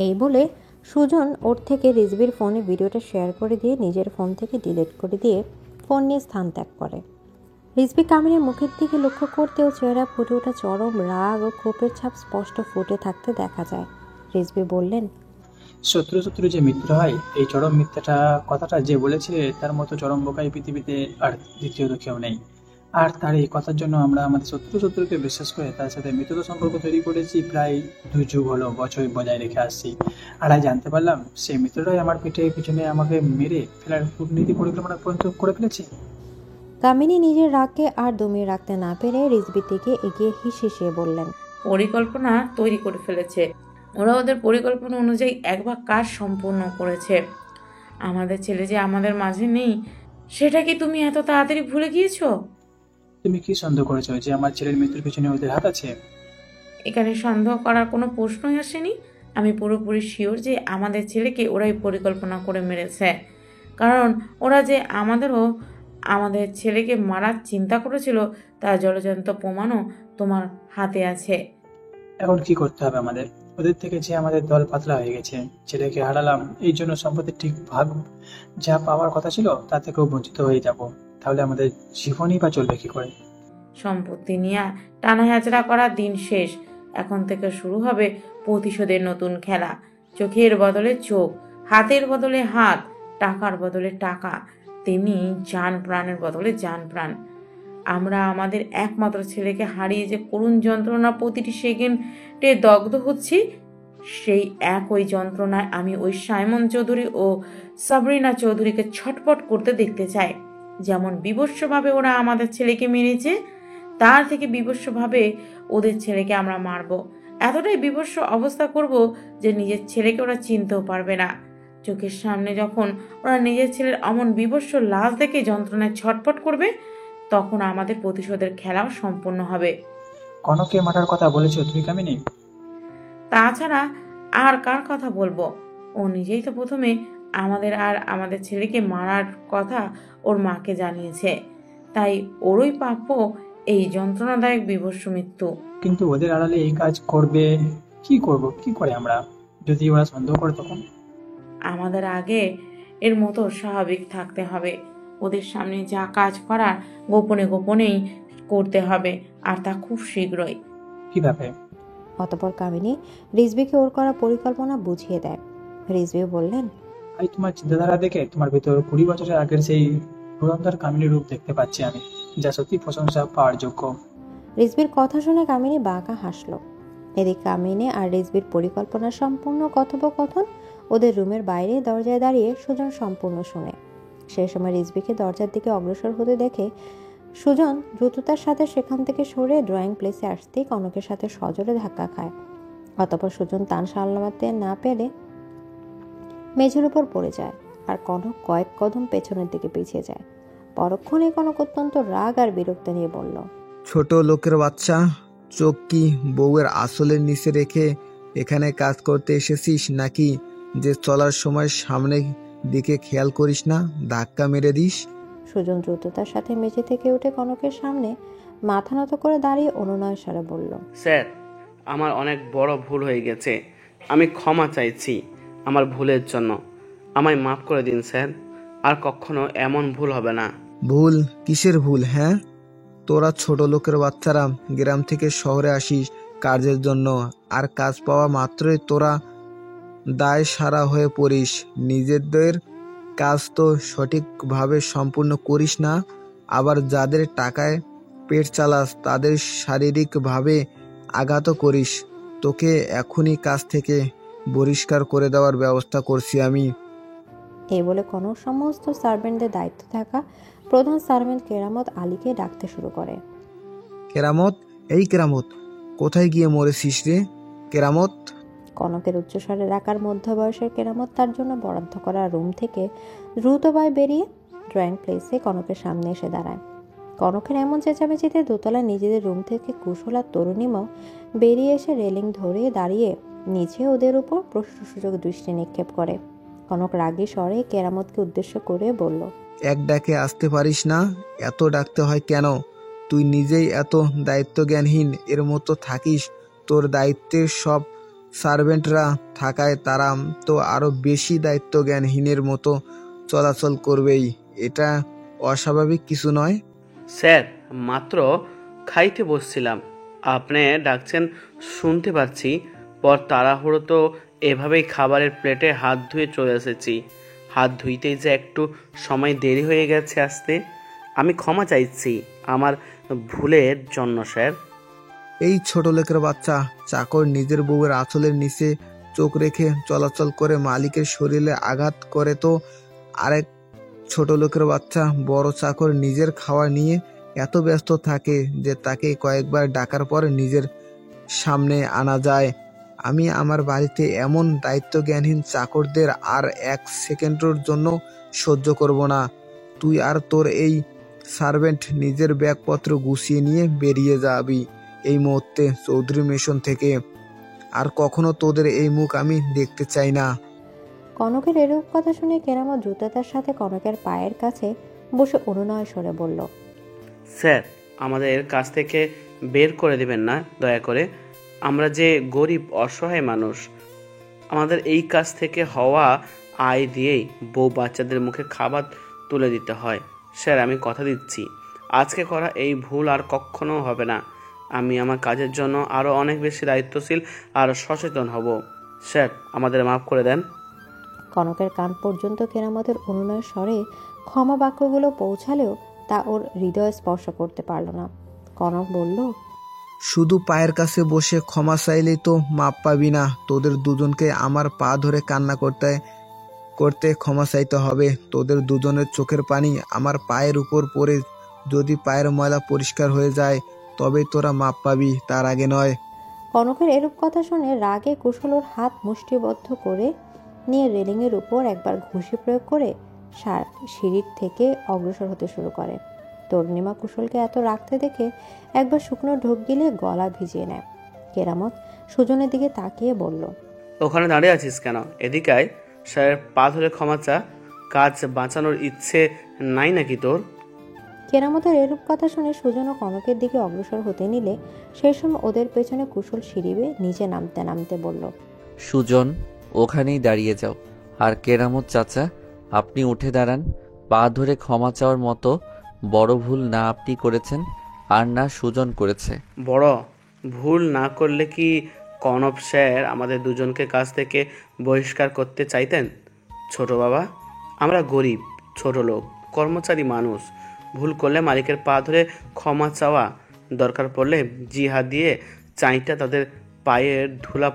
এই বলে সুজন ওর থেকে রিজবির ফোনে ভিডিওটা শেয়ার করে দিয়ে নিজের ফোন থেকে ডিলিট করে দিয়ে ফোন নিয়ে স্থান ত্যাগ করে। রিজবি কামিনীর মুখের দিকে লক্ষ্য করতেও চেহারা ফুটে ওঠা চরম রাগ ও ক্ষোভের ছাপ স্পষ্ট ফুটে থাকতে দেখা যায়। রিজবি বললেন, শত্রু যে মিত্র হয়, এই চরম মিথ্যাটা কথাটা যে বলেছে তার মতো চরম বোকাই পৃথিবীতে আর দ্বিতীয়ত কেউ নেই। আর তার এই কথার জন্য আমরা আমাদের শত্রুকে বিশ্বাস করে তার সাথে মিত্রতা সম্পর্ক তৈরি করেছি। প্রায় 2 যুগ হলো বছর বজায় রেখে আসছি। আর আজ জানতে পারলাম সেই মিত্রটাই আমার পিছনে আমাকে মেরে ফেলার কূটনীতি পরিকল্পনা পর্যন্ত করে ফেলেছে। কামিনী নিজের রাগকে আর দমিয়ে রাখতে না পেরে রিজবির দিকে এগিয়ে হিসিয়ে বললেন, পরিকল্পনা তৈরি করে ফেলেছে। ওরা ওদের পরিকল্পনা অনুযায়ী এক ভাগ কাজ সম্পূর্ণ করেছে। আমাদের ছেলে যে আমাদের মাঝে নেই সেটা কি তুমি এত তাড়াতাড়ি ভুলে গিয়েছো? তুমি কি সন্দেহ করেছো যে আমার ছেলের মৃত্যুর পিছনে ওদের হাত আছে? এখানে সন্দেহ করার কোনো প্রশ্নই আসেনি। আমি পুরোপুরি শিওর যে আমাদের ছেলেকে ওরাই পরিকল্পনা করে মেরেছে। কারণ ওরা যে আমাদের ছেলেকে মারার চিন্তা করেছিল তার জলজন্ত প্রমাণও তোমার হাতে আছে। এখন কি করতে হবে আমাদের? ওদের থেকে যে আমাদের দল পাতলা হয়ে গেছে, ছেলেকে হারালাম, এই জন্য সম্পত্তির ঠিক ভাগ যা পাওয়ার কথা ছিল তা থেকেও বঞ্চিত হয়ে যাব। তাহলে আমাদের জীবনই বা চলবে কি করে? সম্পত্তি নিয়ে টানা হেঁচড়া করার দিন শেষ। এখন থেকে শুরু হবে প্রতিশোধের নতুন খেলা। চোখের বদলে চোখ, হাতের বদলে হাত, টাকার বদলে টাকা, তেমনি জান প্রাণের বদলে জান প্রাণ। আমরা আমাদের একমাত্র ছেলেকে হারিয়ে যে করুণ যন্ত্রণা প্রতিটি সেকেন্ডে দগ্ধ হচ্ছি, সেই একই যন্ত্রণায় আমি ওই সাইমন চৌধুরী ও সাবরিনা চৌধুরীকে ছটফট করতে দেখতে চাই। যেমন বিভৎসভাবে ওরা আমাদের ছেলেকে মেরেছে, তার থেকে বিভৎসভাবে ওদের ছেলেকে আমরা মারব। এতটাই বিভৎস অবস্থা করব যে নিজের ছেলেকে ওরা চিনতেও পারবে না। চোখের সামনে যখন ওরা নিজের ছেলের অমন বিভৎস লাশ দেখে যন্ত্রণায় ছটফট করবে, তখন আমাদের প্রতিশোধের খেলাও সম্পূর্ণ হবে। কনককে মারার কথা বলেছো তুমি কামিনী? তাছাড়া আর কার কথা বলবো? ও নিজেই তো প্রথমে আমাদের ছেলেকে মারার কথা ওর মাকে জানিয়েছে। তাই ওরই প্রাপ্য এই যন্ত্রণাদায়ক বিভৎস মৃত্যু। কিন্তু ওদের আড়ালে এই কাজ করবে কি করে আমরা? যদি ওরা সন্দেহ করে তখন? আমাদের আগে এর মতো স্বাভাবিক থাকতে হবে। ওদের সামনে যা কাজ করার গোপনে গোপনেই করতে হবে, আর তা খুব শীঘ্রই। কিভাবে? অতঃপর কামিনী রিজভিকে ওর করা পরিকল্পনা বুঝিয়ে দেয়। রিজভি বললেন, আজ তোমার চিন্তাধারা দেখে তোমার ভিতর 20 বছরের আগের সেই ধুরন্ধর কামিনীর রূপ দেখতে পাচ্ছি আমি, যা সত্যি প্রশংসা পাওয়ার যোগ্য। রিজভির কথা শুনে কামিনী বাঁকা হাসল। এদিকে কামিনী আর রিজভির পরিকল্পনা সম্পূর্ণ কথোপকথন ওদের রুমের বাইরে দরজায় দাঁড়িয়ে সুজন সম্পূর্ণ শুনে। সেই সময় রিজভিকে দরজার দিকে অগ্রসর হতে দেখে সুজন দ্রুততার সাথে সেখান থেকে সরে ড্রয়িং প্লেসে আসতেই কনকের সাথে সজোরে ধাক্কা খায়। অতঃপর সুজন তান সামলাতে না পেরে মেঝের উপর পড়ে যায়, আর কনক কয়েক কদম পেছনের দিকে পিছিয়ে যায়। পরক্ষণে কনক অত্যন্ত রাগ আর বিরক্ত নিয়ে বলল, ছোট লোকের বাচ্চা, চোখ কি বউয়ের আসলের নিচে রেখে এখানে কাজ করতে এসেছিস নাকি যে চলার সময় সামনের দিকে খেয়াল করিস না, ধাক্কা মেরে দিস? সুজন দ্রুততার সাথে মেঝে থেকে উঠে কনকের সামনে মাথা নত করে দাঁড়িয়ে অনুনয় স্বরে বলল, স্যার, আমার অনেক বড় ভুল হয়ে গেছে। আমি ক্ষমা চাইছি আমার ভুলের জন্য। আমায় মাফ করে দিন স্যার, আর কখনো এমন ভুল হবে না। ভুল? কিসের ভুল? হ্যাঁ, তোরা ছোট লোকের বাচ্চারা গ্রাম থেকে শহরে আসিস কাজের জন্য, আর কাজ পাওয়া মাত্রই তোরা দায় সারা হয়ে পড়িস। নিজেদের কাজ তো সঠিকভাবে সম্পূর্ণ করিস না, আবার যাদের টাকায় পেট চালাস তাদের শারীরিকভাবে আঘাতও করিস। তোকে এখনই কাজ থেকে বহিষ্কার করে দেওয়ার ব্যবস্থা করছি আমি। এই বলে কনক সমস্ত সার্ভেন্টদের দায়িত্ব থাকা প্রধান সার্ভেন্ট কেরামত আলীকে ডাকতে শুরু করে। কেরামত, এই কেরামত, কোথায় গিয়ে মরেছিস রে কেরামত? কনকের উচ্চস্বরে ডাকার মধ্য বয়সের কেরামত তার জন্য বরাদ্দ করা রুম থেকে দ্রুত পায়ে বেরিয়ে ড্রয়িং প্লেসে কনকের সামনে এসে দাঁড়ায়। কনকের এমন চেঁচামেচিতে দোতলায় নিজেদের রুম থেকে কুশল আর তরুণীমাও বেরিয়ে এসে রেলিং ধরে দাঁড়িয়ে নিচে ওদের উপর প্রশ্নসূচক দৃষ্টি নিক্ষেপ করে। কনক রাগী স্বরে কেরামতকে উদ্দেশ্য করে বলল, এক ডাকে আসতে পারিস না? এত ডাকতে হয় কেন? তুই নিজেই এত দায়িত্বজ্ঞানহীন এর মতো থাকিস, তোর দায়িত্বের সব সার্ভেন্টরা থাকায় তারা তো আরো বেশি দায়িত্বজ্ঞানহীনের মতো চলাচল করবেই। এটা অস্বাভাবিক কিছু নয়। স্যার, মাত্র খাইতে বসছিলাম, আপনি ডাকছেন শুনতে পাচ্ছি। পর তাড়াহুড়ো তো এভাবেই খাবারের প্লেটে হাত ধুয়ে চলে এসেছি। হাত ধুইতেই যে একটু সময় দেরি হয়ে গেছে আসতে। আমি ক্ষমা চাইছি আমার ভুলের জন্য স্যার। এই ছোট লোকের বাচ্চা, চাকর নিজের বউয়ের আঁচলের নিচে চোখ রেখে চলাচল করে মালিকের শরীরে আঘাত করে, তো আরেক ছোট লোকের বাচ্চা বড় চাকর নিজের খাওয়া নিয়ে এত ব্যস্ত থাকে যে তাকে কয়েকবার ডাকার পর নিজের সামনে আনা যায়। আমি আমার বাড়িতে এমন দায়িত্বজ্ঞানহীন চাকরদের আর 1 সেকেন্ডের জন্য সহ্য করব না। তুই আর তোর এই সার্ভেন্ট নিজের ব্যাগপত্র গুছিয়ে নিয়ে বেরিয়ে যাবি এই মুহূর্তে চৌধুরী মিশন থেকে। আর কখনো তোদের এই মুখ আমি দেখতে চাই না। কনকের এরূপ কথা শুনে কেরামত দ্রুততার সাথে কনকের পায়ের কাছে বসে অনুনয় স্বরে বলল, স্যার, আমাদের কাছ থেকে বের করে দেবেন না দয়া করে। আমরা যে গরিব অসহায় মানুষ, আমাদের এই কাজ থেকে হওয়া আয় দিয়েই বউ বাচ্চাদের মুখে খাবার তুলে দিতে হয়। স্যার, আমি কথা দিচ্ছি আজকে করা এই ভুল আর কখনো হবে না। আমি আমার কাজের জন্য আরও অনেক বেশি দায়িত্বশীল আর সচেতন হব। স্যার, আমাদের মাফ করে দেন। কনকের কান পর্যন্ত কেরামতের অনুনয় স্বরে ক্ষমা বাক্যগুলো পৌঁছালেও তা ওর হৃদয় স্পর্শ করতে পারল না। কনক বলল, শুধু পায়ের কাছে বসে ক্ষমা চাইলেই তো মাপ পাবি না। তোদের দুজনকে আমার পা ধরে কান্না করতে করতে ক্ষমা চাইতে হবে। তোদের দুজনের চোখের পানি আমার পায়ের উপর পড়ে যদি পায়ের ময়লা পরিষ্কার হয়ে যায় তবে তোরা মাপ পাবি, তার আগে নয়। কনকের এরূপ কথা শুনে রাগে কুশল ওর হাত মুষ্টিবদ্ধ করে নিয়ে রেলিংয়ের উপর একবার ঘুষি প্রয়োগ করে সিঁড়ির থেকে অগ্রসর হতে শুরু করে। তরুণিমা কুশলকে এত রাখতে দেখে একবার শুকনো ঢোক গিলে গলা ভিজিয়ে নেয়। কেরামত সুজনের দিকে তাকিয়ে বলল, ওখানে দাঁড়িয়ে আছিস কেন? এদিকে আয়। স্যারের পা ধরে ক্ষমা চা। কাজ বাঁচানোর ইচ্ছে নাই নাকি তোর? কেরামতের এরূপ কথা শুনে সুজন ও কনকের দিকে অগ্রসর হতে নিলে সেই সময় ওদের পেছনে কুশল সিঁড়ি বেয়ে নিচে নামতে নামতে বলল, সুজন, ওখানেই দাঁড়িয়ে যাও। আর কেরামত চাচা, আপনি উঠে দাঁড়ান। পা ধরে ক্ষমা চাওয়ার মতো বড় ভুল না আপনি করেছেন আর না সুজন করেছে। বড় ভুল না করলে কি কনব স্যার আমাদের দুজনকে কাজ থেকে বহিষ্কার করতে চাইতেন? ছোট বাবা, আমরা গরিব ছোট লোক, কর্মচারী মানুষ। ভুল করলে মালিকের পা ধরে ক্ষমা চাওয়া, দরকার পড়লে জিহাদ দিয়ে চাইটা তাদের পায়ের ধুলা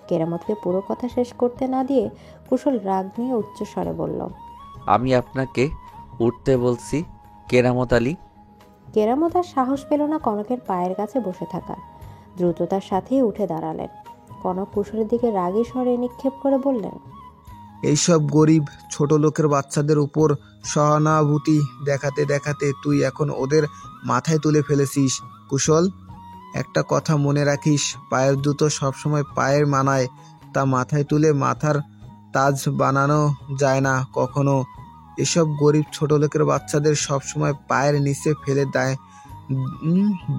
কেরামতকে পুরো কথা শেষ করতে না দিয়ে কুশল রাগ নিয়ে উচ্চস্বরে বলল, আমি আপনাকে উঠতে বলছি কেরামত আলী। কেরামত আর সাহস পেল না কনকের পায়ের কাছে বসে থাকা, দ্রুততার সাথেই উঠে দাঁড়ালেন। কনক কুশলের দিকে রাগী স্বরে নিক্ষেপ করে বললেন, এইসব গরিব ছোট লোকের বাচ্চাদের উপর সহানুভূতি দেখাতে দেখাতে তুই এখন ওদের মাথায় তুলে ফেলেছিস। কুশল, একটা কথা মনে রাখিস, পায়ের জুতো সবসময় পায়ের মানায়, তা মাথায় তুলে মাথার তাজ বানানো যায় না কখনো। এসব গরিব ছোট লোকের বাচ্চাদের সবসময় পায়ের নিচে ফেলে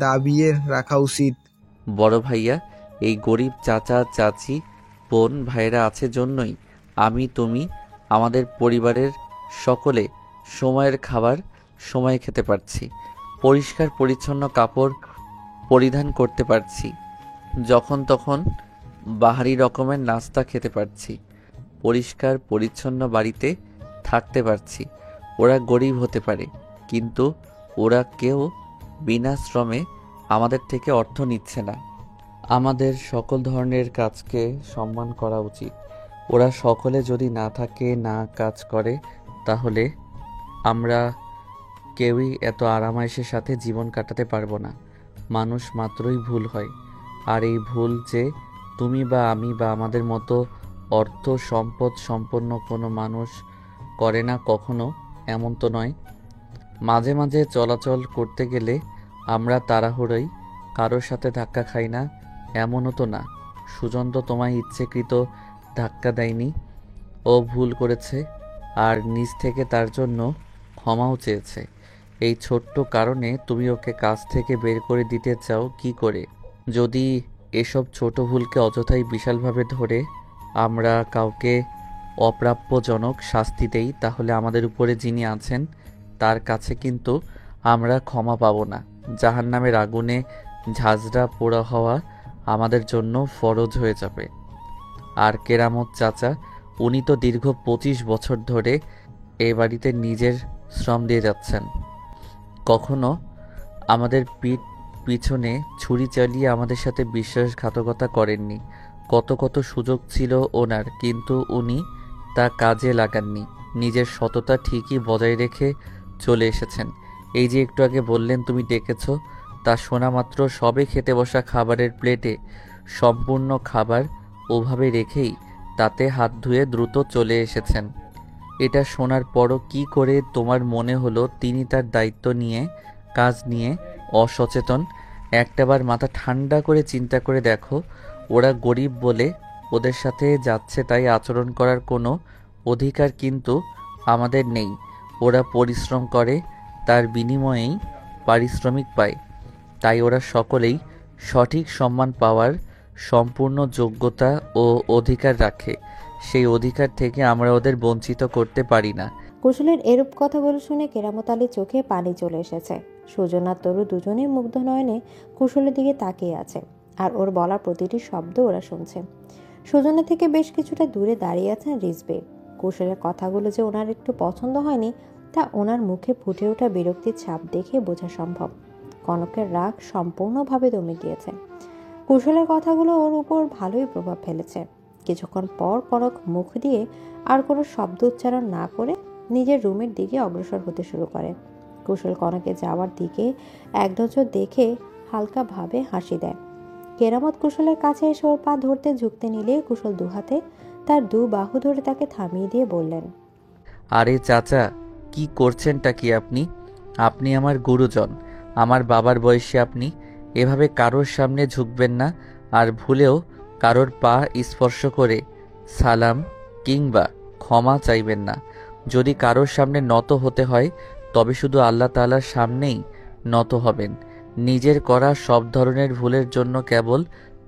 দাবিয়ে রাখা উচিত। বড় ভাইয়া, এই গরিব চাচা চাচি বোন ভাইরা আছে জন্যই আমি তুমি আমাদের পরিবারের সকলে সময়ের খাবার সময়ে খেতে পারছি, পরিষ্কার পরিচ্ছন্ন কাপড় পরিধান করতে পারছি, যখন তখন বাহারি রকমের নাস্তা খেতে পারছি, পরিষ্কার পরিচ্ছন্ন বাড়িতে থাকতে পারছি। ওরা গরিব হতে পারে, কিন্তু ওরা কেউ বিনা শ্রমে আমাদের থেকে অর্থ নিচ্ছে না। আমাদের সকল ধরনের কাজকে সম্মান করা উচিত। ওরা সকলে যদি না থাকে, না কাজ করে, তাহলে আমরা কেউই এত আরামায়েশের সাথে জীবন কাটাতে পারবো না। মানুষ মাত্রই ভুল হয়, আর এই ভুল যে তুমি বা আমি বা আমাদের মতো অর্থ সম্পদ সম্পন্ন কোনো মানুষ করে না কখনো, এমন তো নয়। মাঝে মাঝে চলাচল করতে গেলে আমরা তাড়াহুড়োই কারোর সাথে ধাক্কা খাই না, এমনও তো না। সুজন তো তোমায় ইচ্ছেকৃত ধাক্কা দেয়নি, ও ভুল করেছে আর নিজ থেকে তার জন্য ক্ষমাও চেয়েছে। এই ছোট্ট কারণে তুমি ওকে কাজ থেকে বের করে দিতে চাও কি করে? যদি এসব ছোট ভুলকে অযথাই বিশালভাবে ধরে আমরা কাউকে অপ্রাপ্যজনক শাস্তি দেই, তাহলে আমাদের উপরে যিনি আছেন তার কাছে কিন্তু আমরা ক্ষমা পাব না। জাহান্নামের আগুনে ঝাঁঝরা পোড়া হওয়া আমাদের জন্য ফরজ হয়ে যাবে। আর কেরামত চাচা, উনি তো দীর্ঘ 25 বছর ধরে এ বাড়িতে নিজের শ্রম দিয়ে যাচ্ছেন, কখনো আমাদের পিছনে ছুরি চালিয়ে আমাদের সাথে বিশ্বাসঘাতকতা করেননি। কত কত সুযোগ ছিল ওনার, কিন্তু উনি তা কাজে লাগাননি। নিজের সততা ঠিকই বজায় রেখে চলে এসেছেন। এই যে একটু আগে বললেন তুমি ডেকেছ, তা শোনা মাত্র সবে খেতে বসা খাবারের প্লেটে সম্পূর্ণ খাবার ওভাবে রেখেই তাতে হাত ধুয়ে দ্রুত চলে এসেছেন। এটা শোনার পরও কি করে তোমার মনে হলো তিনি তার দায়িত্ব নিয়ে কাজ নিয়ে অসচেতন? একটাবার মাথা ঠান্ডা করে চিন্তা করে দেখো, ওরা গরিব বলে ওদের সাথে যাচ্ছে তাই আচরণ করার কোনো অধিকার কিন্তু আমাদের নেই। ওরা পরিশ্রম করে, তার বিনিময়েই পারিশ্রমিক পায়, তাই ওরা সকলেই সঠিক সম্মান পাওয়ার সম্পূর্ণ যোগ্যতা ও অধিকার রাখে। সেই অধিকার থেকে আমরা ওদের বঞ্চিত করতে পারি না। কুশলের এরূপ কথাগুলো শুনে কেরামত আলীর চোখে পানি চলে এসেছে। সুজন আর তরু দুজনেই মুগ্ধ নয়নে কুশলের দিকে তাকিয়ে আছে, আর ওর বলা প্রতিটি শব্দ ওরা শুনছে। সুজনের থেকে বেশ কিছুটা দূরে দাঁড়িয়ে আছেন রিজবে। কুশলের কথাগুলো যে ওনার একটু পছন্দ হয়নি তা ওনার মুখে ফুটে ওঠা বিরক্তির ছাপ দেখে বোঝা সম্ভব। কনকের রাগ সম্পূর্ণভাবে দমে গিয়েছে। কুশলের কথাগুলো ওর উপর ভালোই প্রভাব ফেলেছে। কিছুক্ষণ পর কনক মুখ দিয়ে আর কোনো শব্দ উচ্চারণ না করে নিজের রুমের দিকে অগ্রসর হতে শুরু করে। কুশল কনকে যাওয়ার দিকে এক নজর দেখে হালকাভাবে হাসি দেয়। কেরামত কুশলের কাছে এসে ওর পা ধরতে ঝুঁকতে নিলে কুশল দুহাতে তার দু বাহু ধরে তাকে থামিয়ে দিয়ে বললেন, আরে চাচা, কি করছেনটা কি আপনি? আপনি আমার গুরুজন, আমার বাবার বয়সী। আপনি এভাবে কারোর সামনে ঝুঁকবেন না, আর ভুলেও কারোর পা স্পর্শ করে সালাম কিংবা ক্ষমা চাইবেন না। যদি কারোর সামনে নত হতে হয় তবে শুধু আল্লাহ তাআলার সামনেই নত হবেন। নিজের করা সব ধরনের ভুলের জন্য কেবল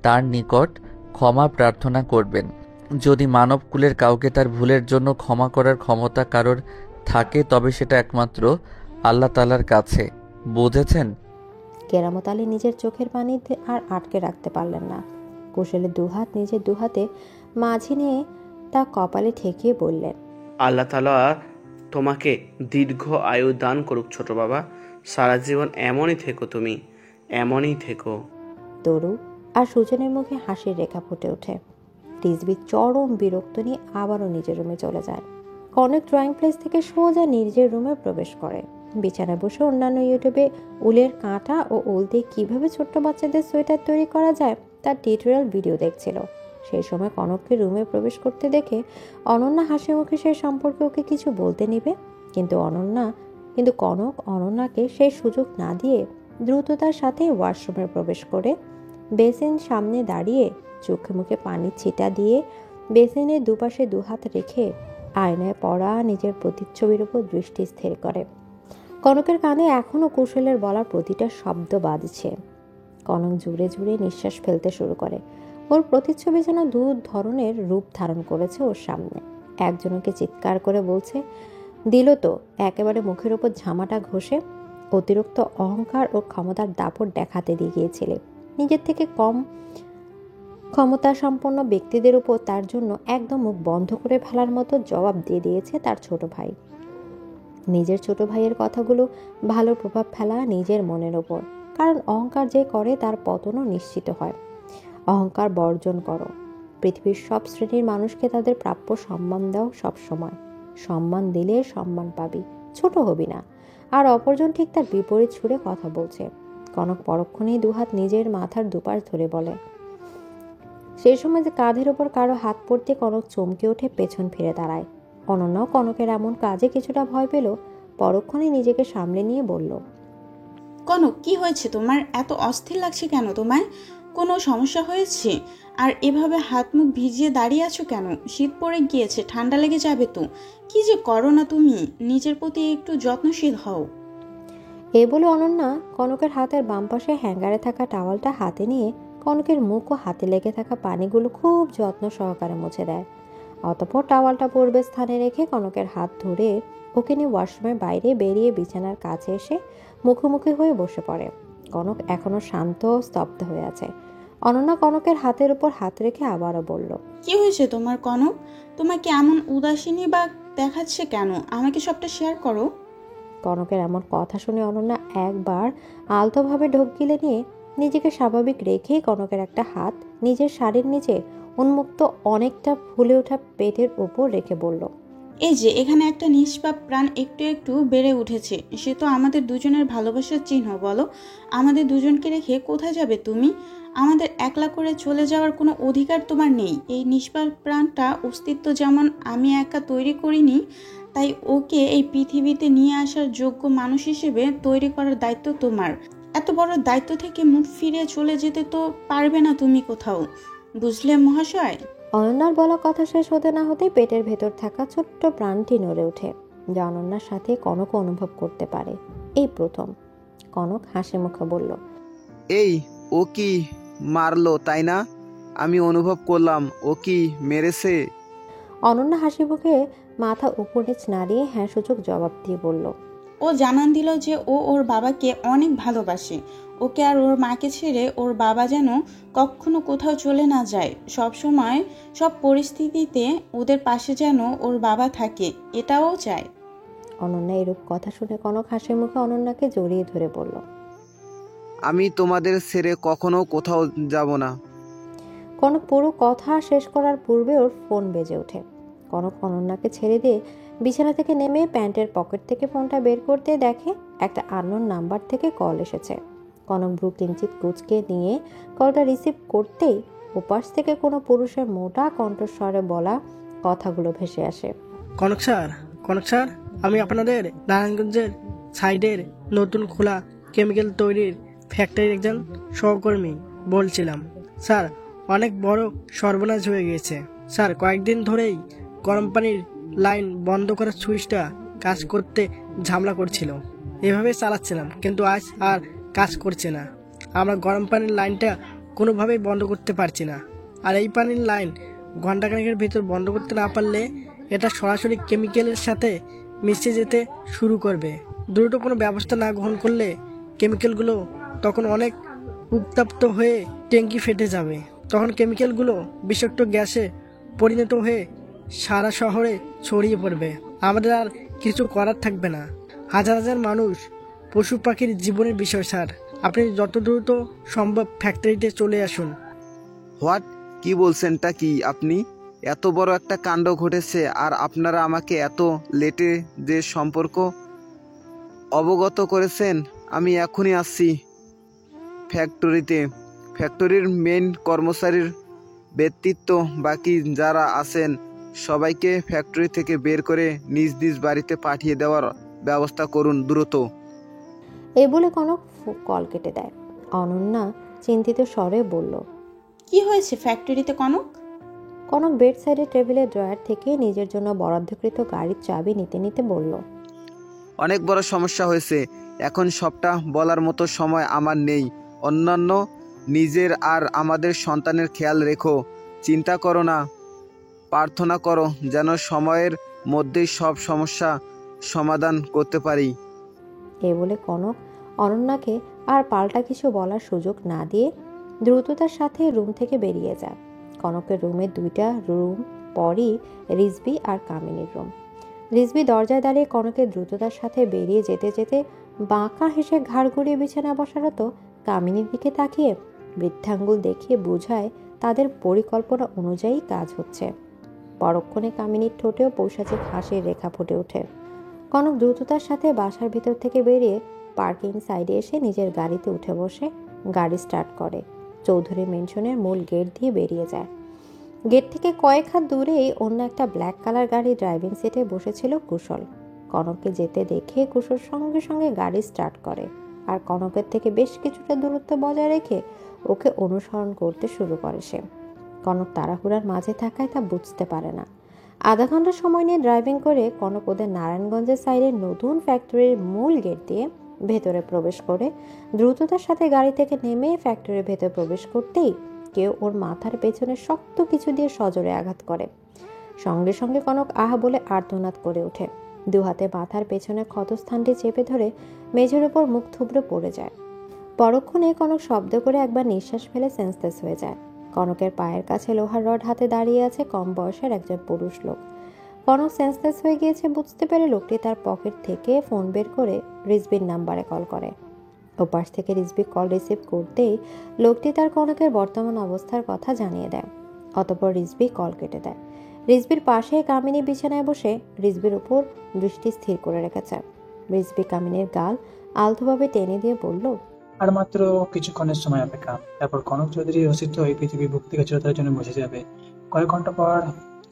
তার নিকট ক্ষমা প্রার্থনা করবেন। যদি মানবকুলের কাউকে তার ভুলের জন্য ক্ষমা করার ক্ষমতা কারোর থাকে তবে সেটা একমাত্র আল্লাহ তাআলার কাছে। বুঝেছেন? কেরামত আলী নিজের চোখের পানিতে আর আটকে রাখতে পারলেন না। কুশলের দুহাত নিজের দুহাতে মাঝে নিয়ে তা কপালে ঠেকিয়ে বললেন, আল্লাহ তাআলা তোমাকে দীর্ঘ আয়ু দান করুক ছোট বাবা। সারা জীবন এমনই থেকো, তুমি এমনই থেকো। তরু আর সুজনের মুখে হাসির রেখা ফুটে ওঠে। রিজবি চরম বিরক্ত নিয়ে আবারও নিজের রুমে চলে যায়। কনক ড্রয়িং প্লেস থেকে সোজা নিজের রুমে প্রবেশ করে। বিছানায় বসে অন্যান্য ইউটিউবে উলের কাঁটা ও উল দিয়ে কীভাবে ছোট্ট বাচ্চাদের সোয়েটার তৈরি করা যায় তার টিউটোরিয়াল ভিডিও দেখছিল। সেই সময় কনককে রুমে প্রবেশ করতে দেখে অনন্যা হাসি মুখে সে সম্পর্কে ওকে কিছু বলতে নিবে, কিন্তু কনক অনন্যাকে সেই সুযোগ না দিয়ে দ্রুততার সাথে ওয়াশরুমে প্রবেশ করে বেসিন সামনে দাঁড়িয়ে চোখে মুখে পানির ছিটা দিয়ে বেসিনের দুপাশে দুহাত রেখে আয়নায় পড়া নিজের প্রতিচ্ছবির উপর দৃষ্টি স্থির করে। কনকের কানে এখনও কুশলের বলা প্রতিটা শব্দ বাজছে। কনক জুড়ে জুড়ে নিঃশ্বাস ফেলতে শুরু করে। ওর প্রতিচ্ছবি যেন দু ধরনের রূপ ধারণ করেছে ওর সামনে। একজনকে চিৎকার করে বলছে, দিল তো একেবারে মুখের ওপর ঝামাটা ঘষে। অতিরিক্ত অহংকার ও ক্ষমতার দাপট দেখাতে দিয়ে গিয়েছিলে। নিজের থেকে কম ক্ষমতা সম্পন্ন ব্যক্তিদের উপর তার জন্য একদম মুখ বন্ধ করে ফেলার মতো জবাব দিয়ে দিয়েছে তার ছোট ভাই। নিজের ছোট ভাইয়ের কথাগুলো ভালো প্রভাব ফেলা নিজের মনের ওপর, কারণ অহংকার যে করে তার পতনও নিশ্চিত হয়। অহংকার বর্জন করো। পৃথিবীর সব শ্রেণীর মানুষকে তাদের প্রাপ্য সম্মান দাও। সব সময় সম্মান দিলে সম্মান পাবি, ছোট হবি না। আর অপরজন ঠিক তার বিপরীত সুরে কথা বলছে। কনক পরক্ষণেই দুহাত নিজের মাথার দুপাশ ধরে বলে। সেই সময় যে কাঁধের ওপর কারো হাত পড়তে কনক চমকে ওঠে, পেছন ফিরে দাঁড়ায়। অনন্যাও কনকের এমন কাজে কিছুটা ভয় পেল। পরক্ষণে নিজেকে সামলে নিয়ে বলল, কনক, কি হয়েছে তোমার? এত অস্থির লাগছে কেন তোমায়? কোনো সমস্যা হয়েছে? আর এভাবে হাত মুখ ভিজিয়ে দাঁড়িয়ে আছো কেন? শীত পড়ে গিয়েছে, ঠান্ডা লেগে যাবে তো। কি যে করো না তুমি, নিজের প্রতি একটু যত্নশীল হও। এ বলে অনন্যা কনকের হাতের বাম পাশে হ্যাঙ্গারে থাকা টাওয়ালটা হাতে নিয়ে কনকের মুখ ও হাতে লেগে থাকা পানিগুলো খুব যত্ন সহকারে মুছে দেয়। অতঃপর টাওয়ালটা পূর্বে স্থানে রেখে কনকের হাত ধরে ওকে নিয়ে ওয়াশরুমের বাইরে বেরিয়ে বিছানার কাছে এসে মুখোমুখি হয়ে বসে পড়ে। কনক এখনো শান্ত ও স্তব্ধ হয়ে আছে। অনন্যা কনকের হাতের উপর হাত রেখে আবারও বলল, কি হয়েছে তোমার কনক? তোমাকে এমন উদাসীনী বা দেখাচ্ছে কেন? আমাকে সবটা শেয়ার করো। কনকের এমন কথা শুনে অনন্যা একবার আলতোভাবে ঢোক গিলে নিয়ে নিজেকে স্বাভাবিক রেখেই কনকের একটা হাত নিজের শাড়ির নিচে উন্মুক্ত অনেকটা ফুলে ওঠা পেটের উপর রেখে বলল, এই যে এখানে একটা নিষ্পাপ প্রাণ একটু একটু বেড়ে উঠেছে, সে তো আমাদের দুজনের ভালোবাসার চিহ্ন। বলো, আমাদের দুজনকে রেখে কোথায় যাবে তুমি? আমাদের একলা করে চলে যাওয়ার কোনো অধিকার তোমার নেই। এই নিষ্পাপ প্রাণটা অস্তিত্ব যেমন আমি একা তৈরি করিনি, তাই ওকে এই পৃথিবীতে নিয়ে আসার যোগ্য মানুষ হিসেবে তৈরি করার দায়িত্ব তোমার। এত বড় দায়িত্ব থেকে মুখ ফিরিয়ে চলে যেতে তো পারবে না তুমি কোথাও, বুঝলে মহাশয়? অনন্যার বলা কথা শেষ হতে না হতেই পেটের ভেতর থাকা ছোট্ট প্রাণটি নড়ে ওঠে, যা অনন্যার সাথে কনক অনুভব করতে পারে এই প্রথম। কনক হাসি মুখে বলল, এই ও কি মারলো তাই না? আমি অনুভব করলাম ও কি মেরেছে। অনন্যা হাসি মুখে মাথা উপর নিচ নাড়িয়ে হ্যাঁ সূচক জবাব দিয়ে বলল, ও জানান দিল যে ও ওর বাবাকে অনেক ভালোবাসে। ওকে আর ওর মাকে ছেড়ে ওর বাবা যেন কখনো কোথাও চলে না যায়, সব সময় সব পরিস্থিতিতে ওদের পাশে যেন ওর বাবা থাকে, এটাও চায়। অনন্যা এরূপ কথা শুনে কনক হাসি মুখে অনন্যাকে জড়িয়ে ধরে বলল, আমি তোমাদের ছেড়ে কখনো কোথাও যাব না। কনক পুরো কথা শেষ করার পূর্বে ওর ফোন বেজে ওঠে। কনক অনন্যাকে ছেড়ে দিয়ে বিছানা থেকে নেমে প্যান্টের পকেট থেকে ফোনটা বের করতে দেখে একটা আননোন নাম্বার থেকে কল এসেছে। কনক ভ্রু কিঞ্চিত কুঁচকে নিয়ে কলটা রিসিভ করতেই ওপাশ থেকে কোনো পুরুষের মোটা কণ্ঠস্বরে বলা কথাগুলো ভেসে আসে। কনক স্যার, আমি আপনাদের নারায়ণগঞ্জের সাইডের নতুন খোলা কেমিক্যাল তৈরির ফ্যাক্টরির একজন সহকর্মী বলছিলাম। স্যার, অনেক বড় সর্বনাশ হয়ে গিয়েছে। স্যার, কয়েকদিন ধরেই গরম পানির লাইন বন্ধ করার সুইচটা কাজ করতে ঝামেলা করছিল। এভাবে চালাচ্ছিলাম, কিন্তু আজ আর কাজ করছে না। আমরা গরম পানির লাইনটা কোনোভাবেই বন্ধ করতে পারছি না। আর এই পানির লাইন ঘন্টাখানেকের ভিতর বন্ধ করতে না পারলে এটা সরাসরি কেমিক্যালের সাথে মিশে যেতে শুরু করবে। দ্রুত কোনো ব্যবস্থা না গ্রহণ করলে কেমিক্যালগুলো তখন অনেক উত্তপ্ত হয়ে ট্যাঙ্কি ফেটে যাবে। তখন কেমিক্যালগুলো বিষাক্ত গ্যাসে পরিণত হয়ে সারা শহরে ছড়িয়ে পড়বে। আমাদের আর কিছু করার থাকবে না। হাজার হাজার মানুষ, পশু পাখির জীবনের বিষয়। স্যার, আপনি যত দ্রুত সম্ভব ফ্যাক্টরিতে চলে আসুন। হোয়াট, কি বলছেনটা কি আপনি? এত বড় একটা কাণ্ড ঘটেছে আর আপনারা আমাকে এত লেটে যে সম্পর্ক অবগত করেছেন। আমি এখনই আসছি ফ্যাক্টরিতে। ফ্যাক্টরির মেইন কর্মচারীর ব্যতীত বাকি যারা আছেন সবাইকে ফ্যাক্টরি থেকে বের করে নিজ নিজ বাড়িতে পাঠিয়ে দেওয়ার ব্যবস্থা করুন দ্রুত। এই বলে কনক কল কেটে দেয়। অনন্যা চিন্তিত স্বরে বলল, কি হয়েছে ফ্যাক্টরিতে কনক? কনক বেড সাইডের টেবিলের ড্রয়ার থেকে নিজের জন্য বরাদ্দকৃত গাড়ির চাবি নিতে নিতে বলল, অনেক বড় সমস্যা হয়েছে। এখন সবটা বলার মতো সময় আমার নেই। অন্যান্য নিজের আর আমাদের সন্তানের খেয়াল রেখো। চিন্তা করো না, প্রার্থনা করো যেন সময়ের মধ্যেই সব সমস্যা সমাধান করতে পারি। এ বলে কনক অনন্যাকে আর পাল্টা কিছু বলার সুযোগ না দিয়ে দ্রুততার সাথে রুম থেকে বেরিয়ে যায়। কনকের রুমের দুইটা রুম পরই রিজবি আর কামিনীর রুম। রিজবি দরজায় দাঁড়িয়ে কনকের দ্রুততার সাথে বেরিয়ে যেতে যেতে বাঁকা হেসে ঘাড় ঘুরিয়ে বিছানা বসারত কামিনীর দিকে তাকিয়ে বৃদ্ধাঙ্গুল দেখিয়ে বোঝায় তাদের পরিকল্পনা অনুযায়ী কাজ হচ্ছে। পরক্ষণে কামিনীর ঠোঁটেও পৈশাচিক হাসির রেখা ফুটে ওঠে। কনক দ্রুততার সাথে বাসার ভিতর থেকে বেরিয়ে পার্কিং সাইডে এসে নিজের গাড়িতে উঠে বসে গাড়ি স্টার্ট করে চৌধুরী মেনশনের মূল গেট দিয়ে বেরিয়ে যায়। গেট থেকে কয়েক হাত দূরেই অন্য একটা ব্ল্যাক কালার গাড়ি ড্রাইভিং সিটে বসেছিল কুশল। কনককে যেতে দেখে কুশল সঙ্গে সঙ্গে গাড়ি স্টার্ট করে আর কনকের থেকে বেশ কিছুটা দূরত্ব বজায় রেখে ওকে অনুসরণ করতে শুরু করে সে। কনক তাড়াহুড়ার মাঝে থাকায় তা বুঝতে পারে না। আধা ঘন্টা সময় নিয়ে ড্রাইভিং করে কনক ওদের নারায়ণগঞ্জের সাইডের নতুন ফ্যাক্টরির মূল গেট দিয়ে ভেতরে প্রবেশ করে দ্রুততার সাথে গাড়ি থেকে নেমে ফ্যাক্টরির ভেতরে প্রবেশ করতেই কেউ ওর মাথার পেছনে শক্ত কিছু দিয়ে সজোরে আঘাত করে। সঙ্গে সঙ্গে কনক আহা বলে আর্তনাদ করে ওঠে। দু হাতে মাথার পেছনে ক্ষতস্থানটি চেপে ধরে মেঝের ওপর মুখ থুবড়ে পড়ে যায়। পরক্ষণে কনক শব্দ করে একবার নিঃশ্বাস ফেলে সেন্সলেস হয়ে যায়। কনকের পায়ের কাছে লোহার রড হাতে দাঁড়িয়ে আছে কম বয়সের একজন পুরুষ লোক। কনক সেন্সলেস হয়ে গিয়েছে বুঝতে পেরে লোকটি তার পকেট থেকে ফোন বের করে রিজবির নাম্বারে কল করে। ওপাশ থেকে রিজবি কল রিসিভ করতেই লোকটি তার কনকের বর্তমান অবস্থার কথা জানিয়ে দেয়। অতঃপর রিজবি কল কেটে দেয়। রিজবির পাশে কামিনী বিছানায় বসে রিজবির উপর দৃষ্টি স্থির করে রেখেছে। রিজবি কামিনীর গাল আলতোভাবে টেনে দিয়ে বলল, আর মাত্র কিছুক্ষণের সময় অপেক্ষা, তারপর কনক চৌধুরীর অস্তিত্ব এই পৃথিবী বুক থেকে চিরতরের জন্য মুছে যাবে। কয়েক ঘন্টা পর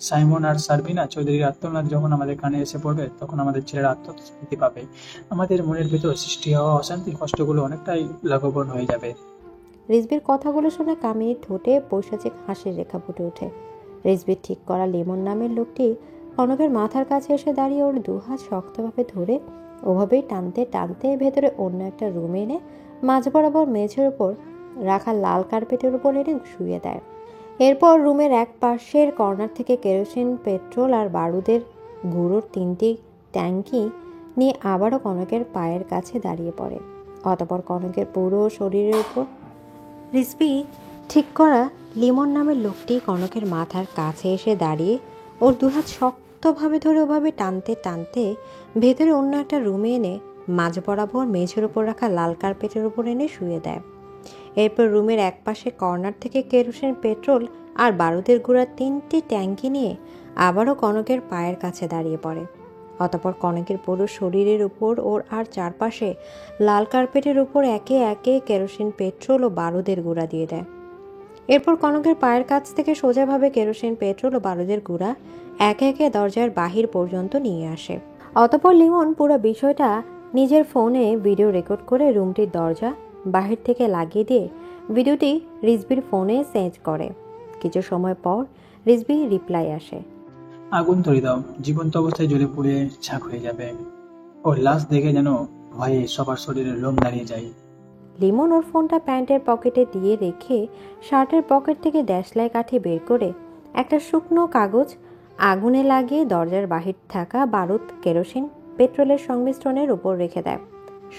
সাইমন আর সারবিনা চৌধুরীর আত্মনাদ যখন আমাদের কানে এসে পড়বে, তখন আমাদের ছেলেরা আত্মতৃপ্তি পাবে। আমাদের মনের ভিতর সৃষ্টি হওয়া অশান্তি কষ্টগুলো অনেকটাই লাঘবন হয়ে যাবে। রিজবির কথাগুলো শুনে কামিনীর ঠোঁটে পৈশাচিক হাসির রেখা ফুটে ওঠে। রিজবির ঠিক করা লিমন নামের লোকটি কনকের মাথার কাছে এসে দাঁড়িয়ে ওর দুহাত শক্তভাবে ধরে ওভাবেই টানতে টানতে ভেতরে অন্য একটা রুমে এনে মাঝ বরাবর মেঝের উপর রাখা লাল কার্পেটের উপর এনে শুয়ে দেয়। এরপর রুমের এক পাশের কর্নার থেকে কেরোসিন, পেট্রোল আর বারুদের গুঁড়োর 3টি ট্যাঙ্কি নিয়ে আবারও কনকের পায়ের কাছে দাঁড়িয়ে পড়ে। অতঃপর কনকের পুরো শরীরের উপর রিজবি ঠিক করা লিমন নামের লোকটি কনকের মাথার কাছে এসে দাঁড়িয়ে ওর দুহাত শক্তভাবে ধরে ওভাবে টানতে টানতে ভেতরে অন্য একটা রুমে এনে মাঝ বরাবর মেঝের উপর রাখা লাল কার্পেটের উপর এনে শুয়ে দেয়। এরপর রুমের এক পাশে কর্নার থেকে কেরোসিন, পেট্রোল আর বারুদের গুঁড়ার 3টি ট্যাঙ্কি নিয়ে আবারও কনকের পায়ের কাছে দাঁড়িয়ে পড়ে। অতঃপর কনকের পুরো শরীরের উপর ওর আর চারপাশে লাল কার্পেটের উপর একে একে কেরোসিন, পেট্রোল ও বারুদের গুঁড়া দিয়ে দেয়। এরপর কনকের পায়ের কাছ থেকে সোজাভাবে কেরোসিন, পেট্রোল ও বারুদের গুঁড়া একে একে দরজার বাহির পর্যন্ত নিয়ে আসে। অতঃপর লিমন পুরো বিষয়টা নিজের ফোনে ভিডিও রেকর্ড করে রুমটির দরজা বাহির থেকে লাগিয়ে দিয়ে ভিডিওটি রিজবির ফোনে সেভ করে। কিছু সময় পর রিজবি রিপ্লাই আসে, আগুন ধরিয়ে দাও, জীবন্ত অবস্থায় জ্বলে পুড়ে ছাক হয়ে যাবে। ওর লাশ দেখে যেন ভয়ে সবার শরীরে লোম দাঁড়িয়ে যায়। লিমন ওর ফোনটা প্যান্টের পকেটে দিয়ে রেখে শার্টের পকেট থেকে দেশলাই কাঠি বের করে একটা শুকনো কাগজ আগুনে লাগিয়ে দরজার বাহির থাকা বারুদ, কেরোসিন, পেট্রোলের সংমিশ্রণের উপর রেখে দেয়।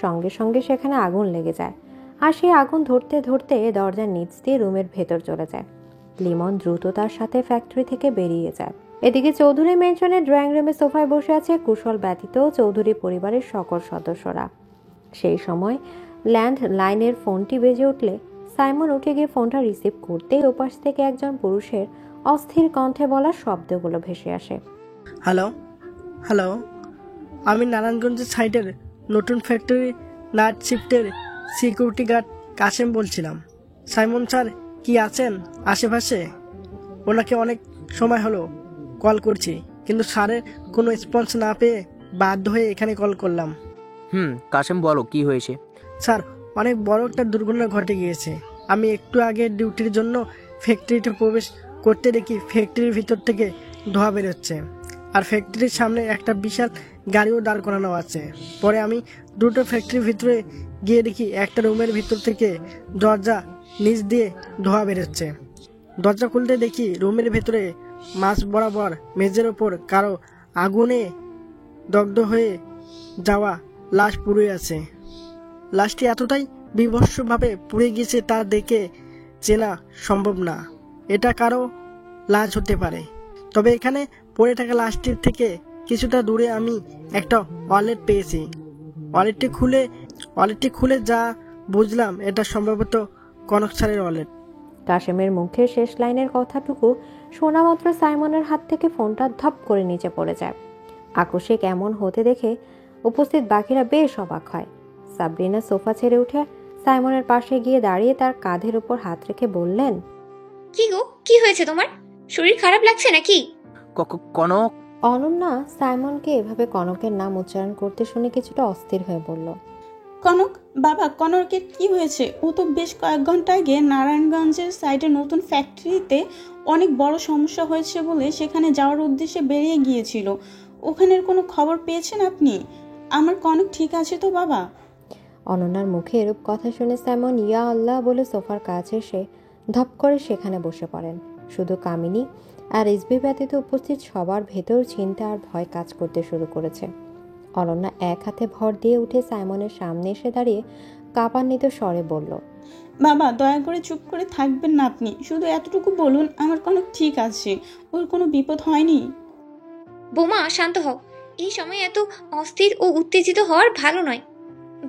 সঙ্গে সঙ্গে সেখানে আগুন লেগে যায় আর সেই আগুন ধরতে ধরতে দরজার নিচ দিয়ে রুমের ভেতর চলে যায়। লিমন দ্রুততার সাথে ফ্যাক্টরি থেকে বেরিয়ে যায়। এদিকে চৌধুরী ম্যানশনের ড্রয়িং রুমে সোফায় বসে আছে কুশল ব্যতীত চৌধুরী পরিবারের সকল সদস্যরা। সেই সময় ল্যান্ড লাইনের ফোনটি বেজে উঠলে সাইমন উঠে গিয়ে ফোনটা রিসিভ করতেই ওপাশ থেকে একজন পুরুষের অস্থির কণ্ঠে বলা শব্দগুলো ভেসে আসে, হ্যালো হ্যালো, আমি নারায়ণগঞ্জের সাইডের নতুন ফ্যাক্টরি নাইট শিফটের সিকিউরিটি গার্ড কাশেম বলছিলাম। সাইমন স্যার কি আছেন আশেপাশে? ওনাকে অনেক সময় হলো কল করছি, কিন্তু স্যারের কোনো রেসপন্স না পেয়ে বাধ্য হয়ে এখানে কল করলাম। কাশেম বলো কি হয়েছে? স্যার, অনেক বড় একটা দুর্ঘটনা ঘটে গিয়েছে। আমি একটু আগে ডিউটির জন্য ফ্যাক্টরিতে প্রবেশ করতে দেখি ফ্যাক্টরির ভিতর থেকে ধোঁয়া বেরোচ্ছে, আর ফ্যাক্টরির সামনে একটা বিশাল গাড়িও দাঁড় করানো আছে। পরে আমি দ্রুত ফ্যাক্টরির ভিতরে গিয়ে দেখি একটা রুমের ভিতর থেকে দরজা নিচ দিয়ে ধোঁয়া বেরোচ্ছে। দরজা খুলতে দেখি রুমের ভেতরে মাঝ বরাবর মেঝের ওপর কারো আগুনে দগ্ধ হয়ে যাওয়া লাশ পুড়ে আছে। লাশটি এতটাই বিভৎসভাবে পুড়ে গিয়েছে তা দেখে চেনা সম্ভব না। এটা কারো লাশ হতে পারে। তবে এখানে পড়ে থাকা লাশটির থেকে কিছুটা দূরে আমি একটা ওয়ালেট পেয়েছি। ওয়ালেটটি খুলে যা বুঝলাম এটা সম্ভবত কনক স্যারের ওয়ালেট। কাশেমের মুখে শেষ লাইনের কথাটুকু শোনা মাত্র সাইমনের হাত থেকে ফোনটা ধপ করে নিচে পড়ে যায়। আকস্মিক এমন হতে দেখে উপস্থিত বাকিরা বেশ অবাক হয়। সাবরিনা সোফা ছেড়ে উঠে সাইমনের পাশে গিয়ে দাঁড়িয়ে তার কাঁধের উপর হাত রেখে বললেন, কি গো, কি হয়েছে তোমার? শরীর খারাপ লাগছে নাকি? কনক। অনন্যা সাইমনকে এভাবে কনকের নাম উচ্চারণ করতে শুনে কিছুটা অস্থির হয়ে বলল, কনক বাবা, কনকের কি হয়েছে? ও তো বেশ কয়েক ঘন্টা আগে নারায়ণগঞ্জের সাইডে নতুন ফ্যাক্টরিতে অনেক বড় সমস্যা হয়েছে বলে সেখানে যাওয়ার উদ্দেশ্যে বেরিয়ে গিয়েছিল। ওখানের কোনো খবর পেয়েছেন আপনি? আমার কনক ঠিক আছে তো বাবা? অনন্যার মুখে এরূপ কথা শুনে সাইমন ইয়া আল্লাহ বলে সোফার কাছে এসে ধপ করে সেখানে বসে পড়েন। শুধু কামিনী আর রিজবি ব্যতীত উপস্থিত সবার ভেতর চিন্তা আর ভয় কাজ করতে শুরু করেছে। অনন্যা এক হাতে ভর দিয়ে উঠে সাইমনের সামনে এসে দাঁড়িয়ে কাঁপান্বিত স্বরে বলল, বাবা দয়া করে চুপ করে থাকবেন না আপনি। শুধু এতটুকু বলুন আমার কনক ঠিক আছে, ওর কোনো বিপদ হয়নি। বোমা, শান্ত হও। এই সময় এত অস্থির ও উত্তেজিত হওয়ার ভালো নয়।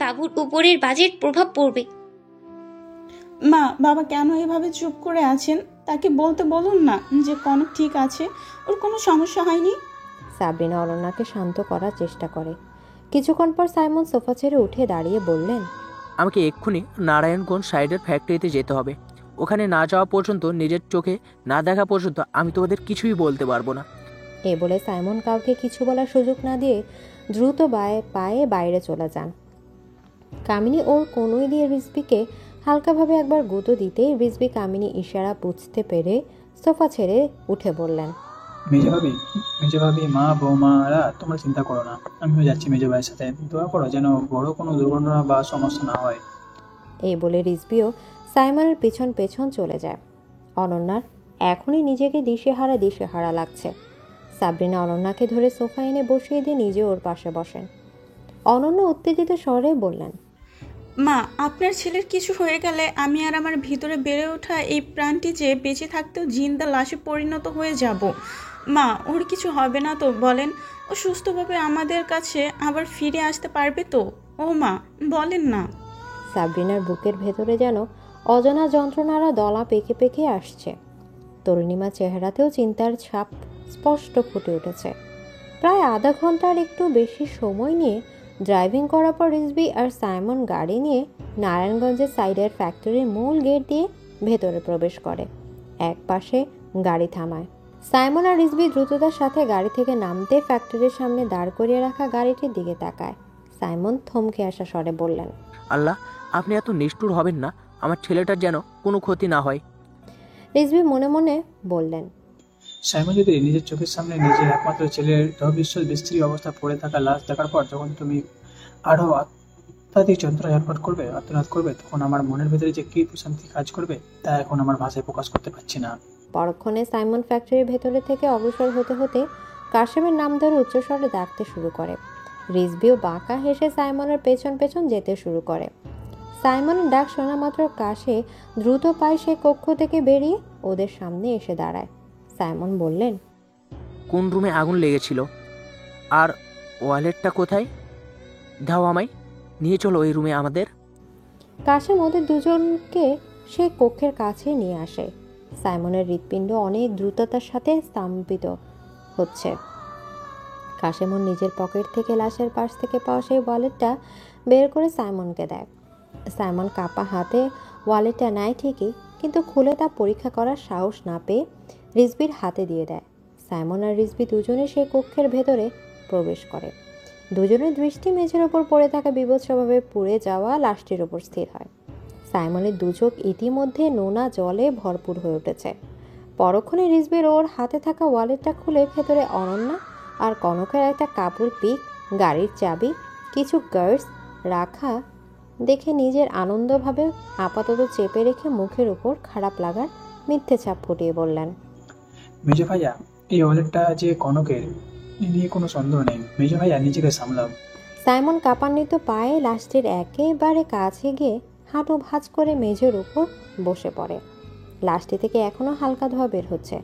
বাবুর উপরের বাজের প্রভাব পড়বে। মা, বাবা কেন এভাবে চুপ করে আছেন? তাকে বলতে বলুন না যে কনক ঠিক আছে, ওর কোনো সমস্যা হয়নি। সাবরিনা অনন্যাকে শান্ত করার চেষ্টা করে। কিছুক্ষণ পর সাইমন সোফা ছেড়ে উঠে দাঁড়িয়ে বললেন, আমাকে এক্ষুনি নারায়ণগঞ্জ সাইডের ফ্যাক্টরিতে যেতে হবে। ওখানে না যাওয়া পর্যন্ত, নিজের চোখে না দেখা পর্যন্ত আমি তোমাদের কিছুই বলতে পারবো না। এ বলে সাইমন কাউকে কিছু বলার সুযোগ না দিয়ে দ্রুত পায়ে বাইরে চলে যান। কামিনী ওর কনুই দিয়ে রিজভিকে হালকাভাবে একবার গুঁতো দিতেই রিজভি কামিনী ইশারা বুঝতে পেরে সোফা ছেড়ে উঠে বললেন, মেজো ভাবি, মা বৌমারা তোমরা চিন্তা করো না, আমিও যাচ্ছি মেজো ভাইয়ের সাথে। দোয়া করো যেন বড় কোনো দুর্ঘটনা বা সমস্যা না হয়। এই বলে রিজভিও সাইমনের পেছন পেছন চলে যায়। অনন্যার এখনই নিজেকে দিশেহারা লাগছে। সাবরিনা অনন্যাকে ধরে সোফা এনে বসিয়ে দিয়ে নিজে ওর পাশে বসেন। অনন্য উত্তেজিত স্বরে বললেন, মা, আপনার ছেলের কিছু হয়ে গেলে আমি আর আমার ভিতরে বেড়ে ওঠা এই প্রাণটি যে বেঁচে থাকতেও জিন্দা লাশে পরিণত হয়ে যাব। মা, ওর কিছু হবে না তো বলেন? ও সুস্থভাবে আমাদের কাছে আবার ফিরে আসতে পারবে তো? ও মা, বলেন না। সাবরিনার বুকের ভেতরে যেন অজানা যন্ত্রণারা দলা পেকে পেকে আসছে। তরুণীমা চেহারাতেও চিন্তার ছাপ স্পষ্ট ফুটে উঠেছে। প্রায় আধা ঘন্টার একটু বেশি সময় নিয়ে ড্রাইভিং করার পর রিজভি আর সাইমন গাড়ি নিয়ে নারায়ণগঞ্জের সাইডের ফ্যাক্টরির মূল গেট দিয়ে ভেতরে প্রবেশ করে। এক পাশে গাড়ি থামায়। সাইমন আর রিজভি দ্রুততার সাথে গাড়ি থেকে নামতে ফ্যাক্টরির সামনে দাঁড় করিয়ে রাখা গাড়িটির দিকে তাকায়। সাইমন থমকে আসা স্বরে বললেন, আল্লাহ, আপনি এত নিষ্ঠুর হবেন না, আমার ছেলেটার যেন কোনো ক্ষতি না হয়। রিজভি মনে মনে বললেন, সাইমন যদি নিজের চোখের সামনে নিজের একমাত্র ছেলের দহবিশ্বাস বিস্ত্রী অবস্থা পড়ে থাকা লাশ দেখার পর যখন তুমি আরও অত্যাধিক যন্ত্রণা জটপট করবে, আত্মনাদ করবে, তখন আমার মনের ভেতরে যে কী প্রশান্তি কাজ করবে তা এখন আমার ভাষায় প্রকাশ করতে পারছি না। পরক্ষণে সাইমন ফ্যাক্টরির ভেতরে থেকে অগ্রসর হতে হতে কাশেমের নাম ধরে উচ্চস্বরে ডাকতে শুরু করে। রিজভিও বাঁকা হেসে সাইমনের পেছন পেছন যেতে শুরু করে। সাইমনের ডাক শোনা মাত্র কাশে দ্রুত পায়ে সে কক্ষ থেকে বেরিয়ে ওদের সামনে এসে দাঁড়ায়। সাইমন বললেন, কোন রুমে আগুন লেগেছিল আর ওয়ালেটটা কোথায়? দাও আমায়, নিয়ে চলো ওই রুমে আমাদের। কাশেম ওদের দুজনকে সে কক্ষের কাছে নিয়ে আসে। সাইমনের হৃৎপিণ্ড অনেক দ্রুততার সাথে স্তম্ভিত হচ্ছে। কাশেমন নিজের পকেট থেকে লাশের পাশ থেকে পাওয়া সেই ওয়ালেটটা বের করে সাইমনকে দেয়। সাইমন কাপা হাতে ওয়ালেটটা নেয় ঠিকই, কিন্তু খুলে তা পরীক্ষা করার সাহস না পেয়ে রিজভির হাতে দিয়ে দেয়। সাইমন আর রিজভি দুজনে সেই কক্ষের ভেতরে প্রবেশ করে। দুজনের দৃষ্টি মেঝের ওপর পড়ে থাকা বিভৎসভাবে পুড়ে যাওয়া লাশটির ওপর স্থির হয়। সাইমনের দুচোখ ইতিমধ্যে নোনা জলে ভরপুর হয়ে উঠেছে। পরক্ষণে রিজভির ওর হাতে থাকা ওয়ালেটটা খুলে ভেতরে অনন্যা আর কনকের একটা কাপড় পিক, গাড়ির চাবি, কিছু গার্ডস রাখা দেখে নিজের আনন্দভাবে আপাতত চেপে রেখে মুখের উপর খারাপ লাগার মিথ্যে ছাপ ফুটিয়ে বললেন, মেজো ভাইয়া, এই ওয়ালেটটা যে কনকের, এ নিয়ে কোনো সন্দেহ নেই। মেজো ভাইয়া, নিজেকে সামলাও। সাইমন কাঁপান্বিত পায়ে লাশটির একেবারে কাছে গিয়ে হাঁটু ভাঁজ করে মেঝের উপর বসে পড়ে। লাশটি থেকে এখনো হালকা ধোঁয়া বের হচ্ছে।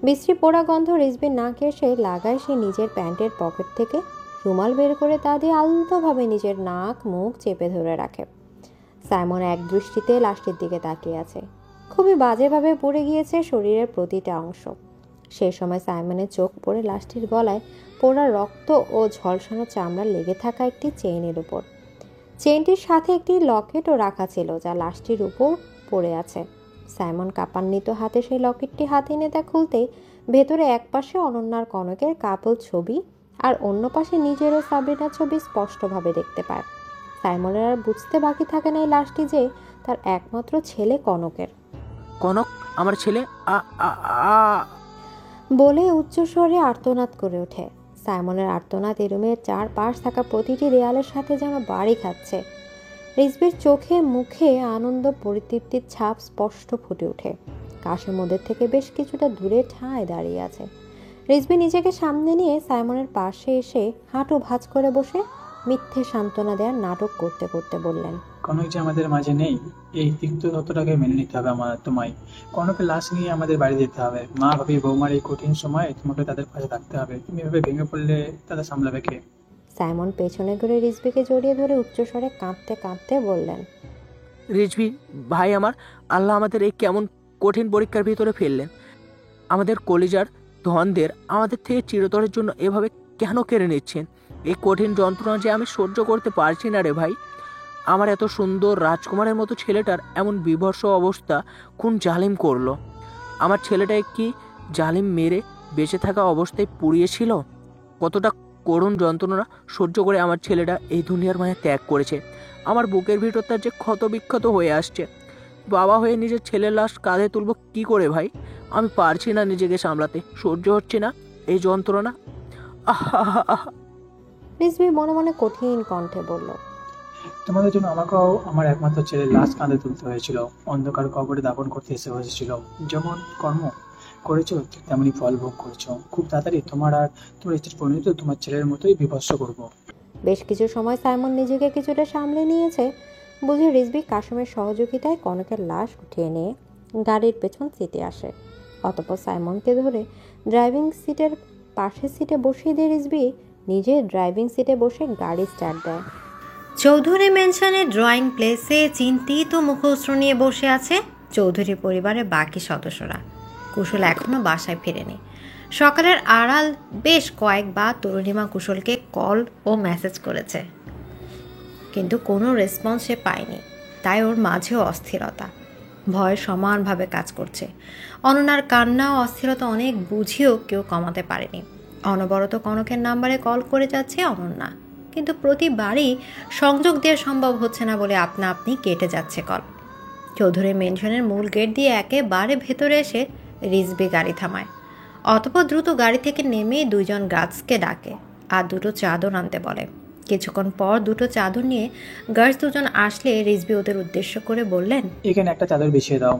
বিশ্রী পোড়া গন্ধ রিজভির নাকে এসে লাগায় সে নিজের প্যান্টের পকেট থেকে রুমাল বের করে তা দিয়ে আলতোভাবে নিজের নাক মুখ চেপে ধরে রাখে। সাইমন এক দৃষ্টিতে লাশটির দিকে তাকিয়ে আছে। খুবই বাজেভাবে পুড়ে গিয়েছে শরীরের প্রতিটা অংশ। সেই সময় সাইমনের চোখ পড়ে লাশটির গলায় পোড়া রক্ত ও ঝলসানো চামড়া লেগে থাকা একটি চেইনের উপর। চেইনটির সাথে একটি লকেটও রাখা ছিল, যা লাশটির উপর পড়ে আছে। সাইমন কাঁপান্বিত হাতে সেই লকেটটি হাতে নিয়ে তা খুলতেই ভেতরে এক পাশে অনন্যার কনকের কাপল ছবি আর অন্য পাশে নিজেরও সাবরিনার ছবি স্পষ্টভাবে দেখতে পায়। সাইমনের আর বুঝতে বাকি থাকে না এই লাশটি যে তার একমাত্র ছেলে কনকের। কনক, আমার ছেলে, আ আ আ বলে উচ্চস্বরে আর্তনাদ করে ওঠে। সাইমনের আর্তনাদ এই রুমের চারপাশ থাকা প্রতিটি দেয়ালের সাথে যেন বাড়ি খাচ্ছে। রিজভির চোখে মুখে আনন্দ পরিতৃপ্তির ছাপ স্পষ্ট ফুটে ওঠে। কাশেম ওদের থেকে বেশ কিছুটা দূরে ঠায় দাঁড়িয়ে আছে। রিজভি নিজেকে সামনে নিয়ে সাইমনের পাশে এসে হাঁটু ভাঁজ করে বসে মিথ্যে সান্ত্বনা দেওয়ার নাটক করতে করতে বললেন, কনক যে আমাদের মাঝে নেই, এই তিক্ত তত্ত্বটাকে মেনে নিতে হবে তোমায়। কনকের লাশ নিয়ে আমাদের বাড়ি যেতে হবে। মা ভাবি বৌমার এই কঠিন সময় তোমাকে তাদের পাশে থাকতে হবে। তুমি এভাবে ভেঙে পড়লে তাদের সামলাবে কে? সাইমন পেছনে ঘুরে রিজভিকে জড়িয়ে ধরে উচ্চস্বরে কাঁদতে কাঁদতে বললেন, রিজভি ভাই আমার, আল্লাহ আমাদের এই কেমন কঠিন পরীক্ষার ভিতরে ফেললেন। আমাদের কলিজার ধনদের আমাদের থেকে চিরতরের জন্য এভাবে কেন কেড়ে নিচ্ছেন? এই কঠিন যন্ত্রণা যে আমি সহ্য করতে পারছি না রে ভাই। আমার এত সুন্দর রাজকুমারের মতো ছেলেটার এমন বিভৎস অবস্থা কোন জালিম করলো? আমার ছেলেটাকে কি জালিম মেরে বেঁচে থাকা অবস্থায় পুড়িয়েছিল? কতটা করুণ যন্ত্রণা সহ্য করে আমার ছেলেটা এই দুনিয়ার মায়া ত্যাগ করেছে। আমার বুকের ভিতরটা যে ক্ষত বিক্ষত হয়ে আসছে। বাবা হয়ে নিজের ছেলের লাশ কাঁধে তুলবো কি করে ভাই? আমি পারছি না নিজেকে সামলাতে, সহ্য হচ্ছে না এই যন্ত্রণা। রিজভি মনে মনে কঠিন কণ্ঠে বলল, তোমাদের জন্য আমাকেও আমার একমাত্র ছেলের লাশ কাঁধে তুলতে হয়েছিল, অন্ধকার কবরে দাপন করতে এসে হয়েছিল। যেমন কর্ম করেছো ঠিক তেমনি ফল ভোগ করেছো। খুব তাড়াতাড়ি তোমার আর তোমার স্ত্রীর পরিণত তোমার ছেলের মতোই বিভৎস করবো। বেশ কিছু সময় সাইমন নিজেকে কিছুটা সামলে নিয়েছে বুঝে রিজভি কাশেমের সহযোগিতায় কনকের লাশ উঠিয়ে নিয়ে গাড়ির পেছন সিটে আসে। অতঃপর সাইমনকে ধরে ড্রাইভিং সিটের পাশের সিটে বসিয়ে দিয়ে রিজভি নিজে ড্রাইভিং সিটে বসে গাড়ি স্টার্ট দেয়। চৌধুরী ম্যানশনের ড্রয়িং প্লেসে চিন্তিত মুখশ্র নিয়ে বসে আছে চৌধুরী পরিবারের বাকি সদস্যরা। কুশল এখনও বাসায় ফেরেনি। সকালের আড়াল বেশ কয়েকবার তরুণীমা কুশলকে কল ও মেসেজ করেছে, কিন্তু কোনো রেসপন্স সে পায়নি। তাই ওর মাঝেও অস্থিরতা, ভয় সমানভাবে কাজ করছে। অনন্যার কান্না ও অস্থিরতা অনেক বুঝিয়েও কেউ কমাতে পারেনি। অনবরত কনকের নাম্বারে কল করে যাচ্ছে অনন্যা, কিন্তু প্রতিবারই সংযোগ দেওয়া সম্ভব হচ্ছে না বলে আপনা আপনি কেটে যাচ্ছে কল। চৌধুরী মেনশনের মূল গেট দিয়ে একেবারে ভেতরে এসে রিজভি গাড়ি থামায়। অতঃপর দ্রুত গাড়ি থেকে নেমে দুইজন গার্ডসকে ডাকে আর দুটো চাদর আনতে বলে। কিছুক্ষণ পর দুটো চাদর নিয়ে গার্ডস দুজন আসলে রিজভি ওদের উদ্দেশ্য করে বললেন, এখানে একটা চাদর বিছিয়ে দাও।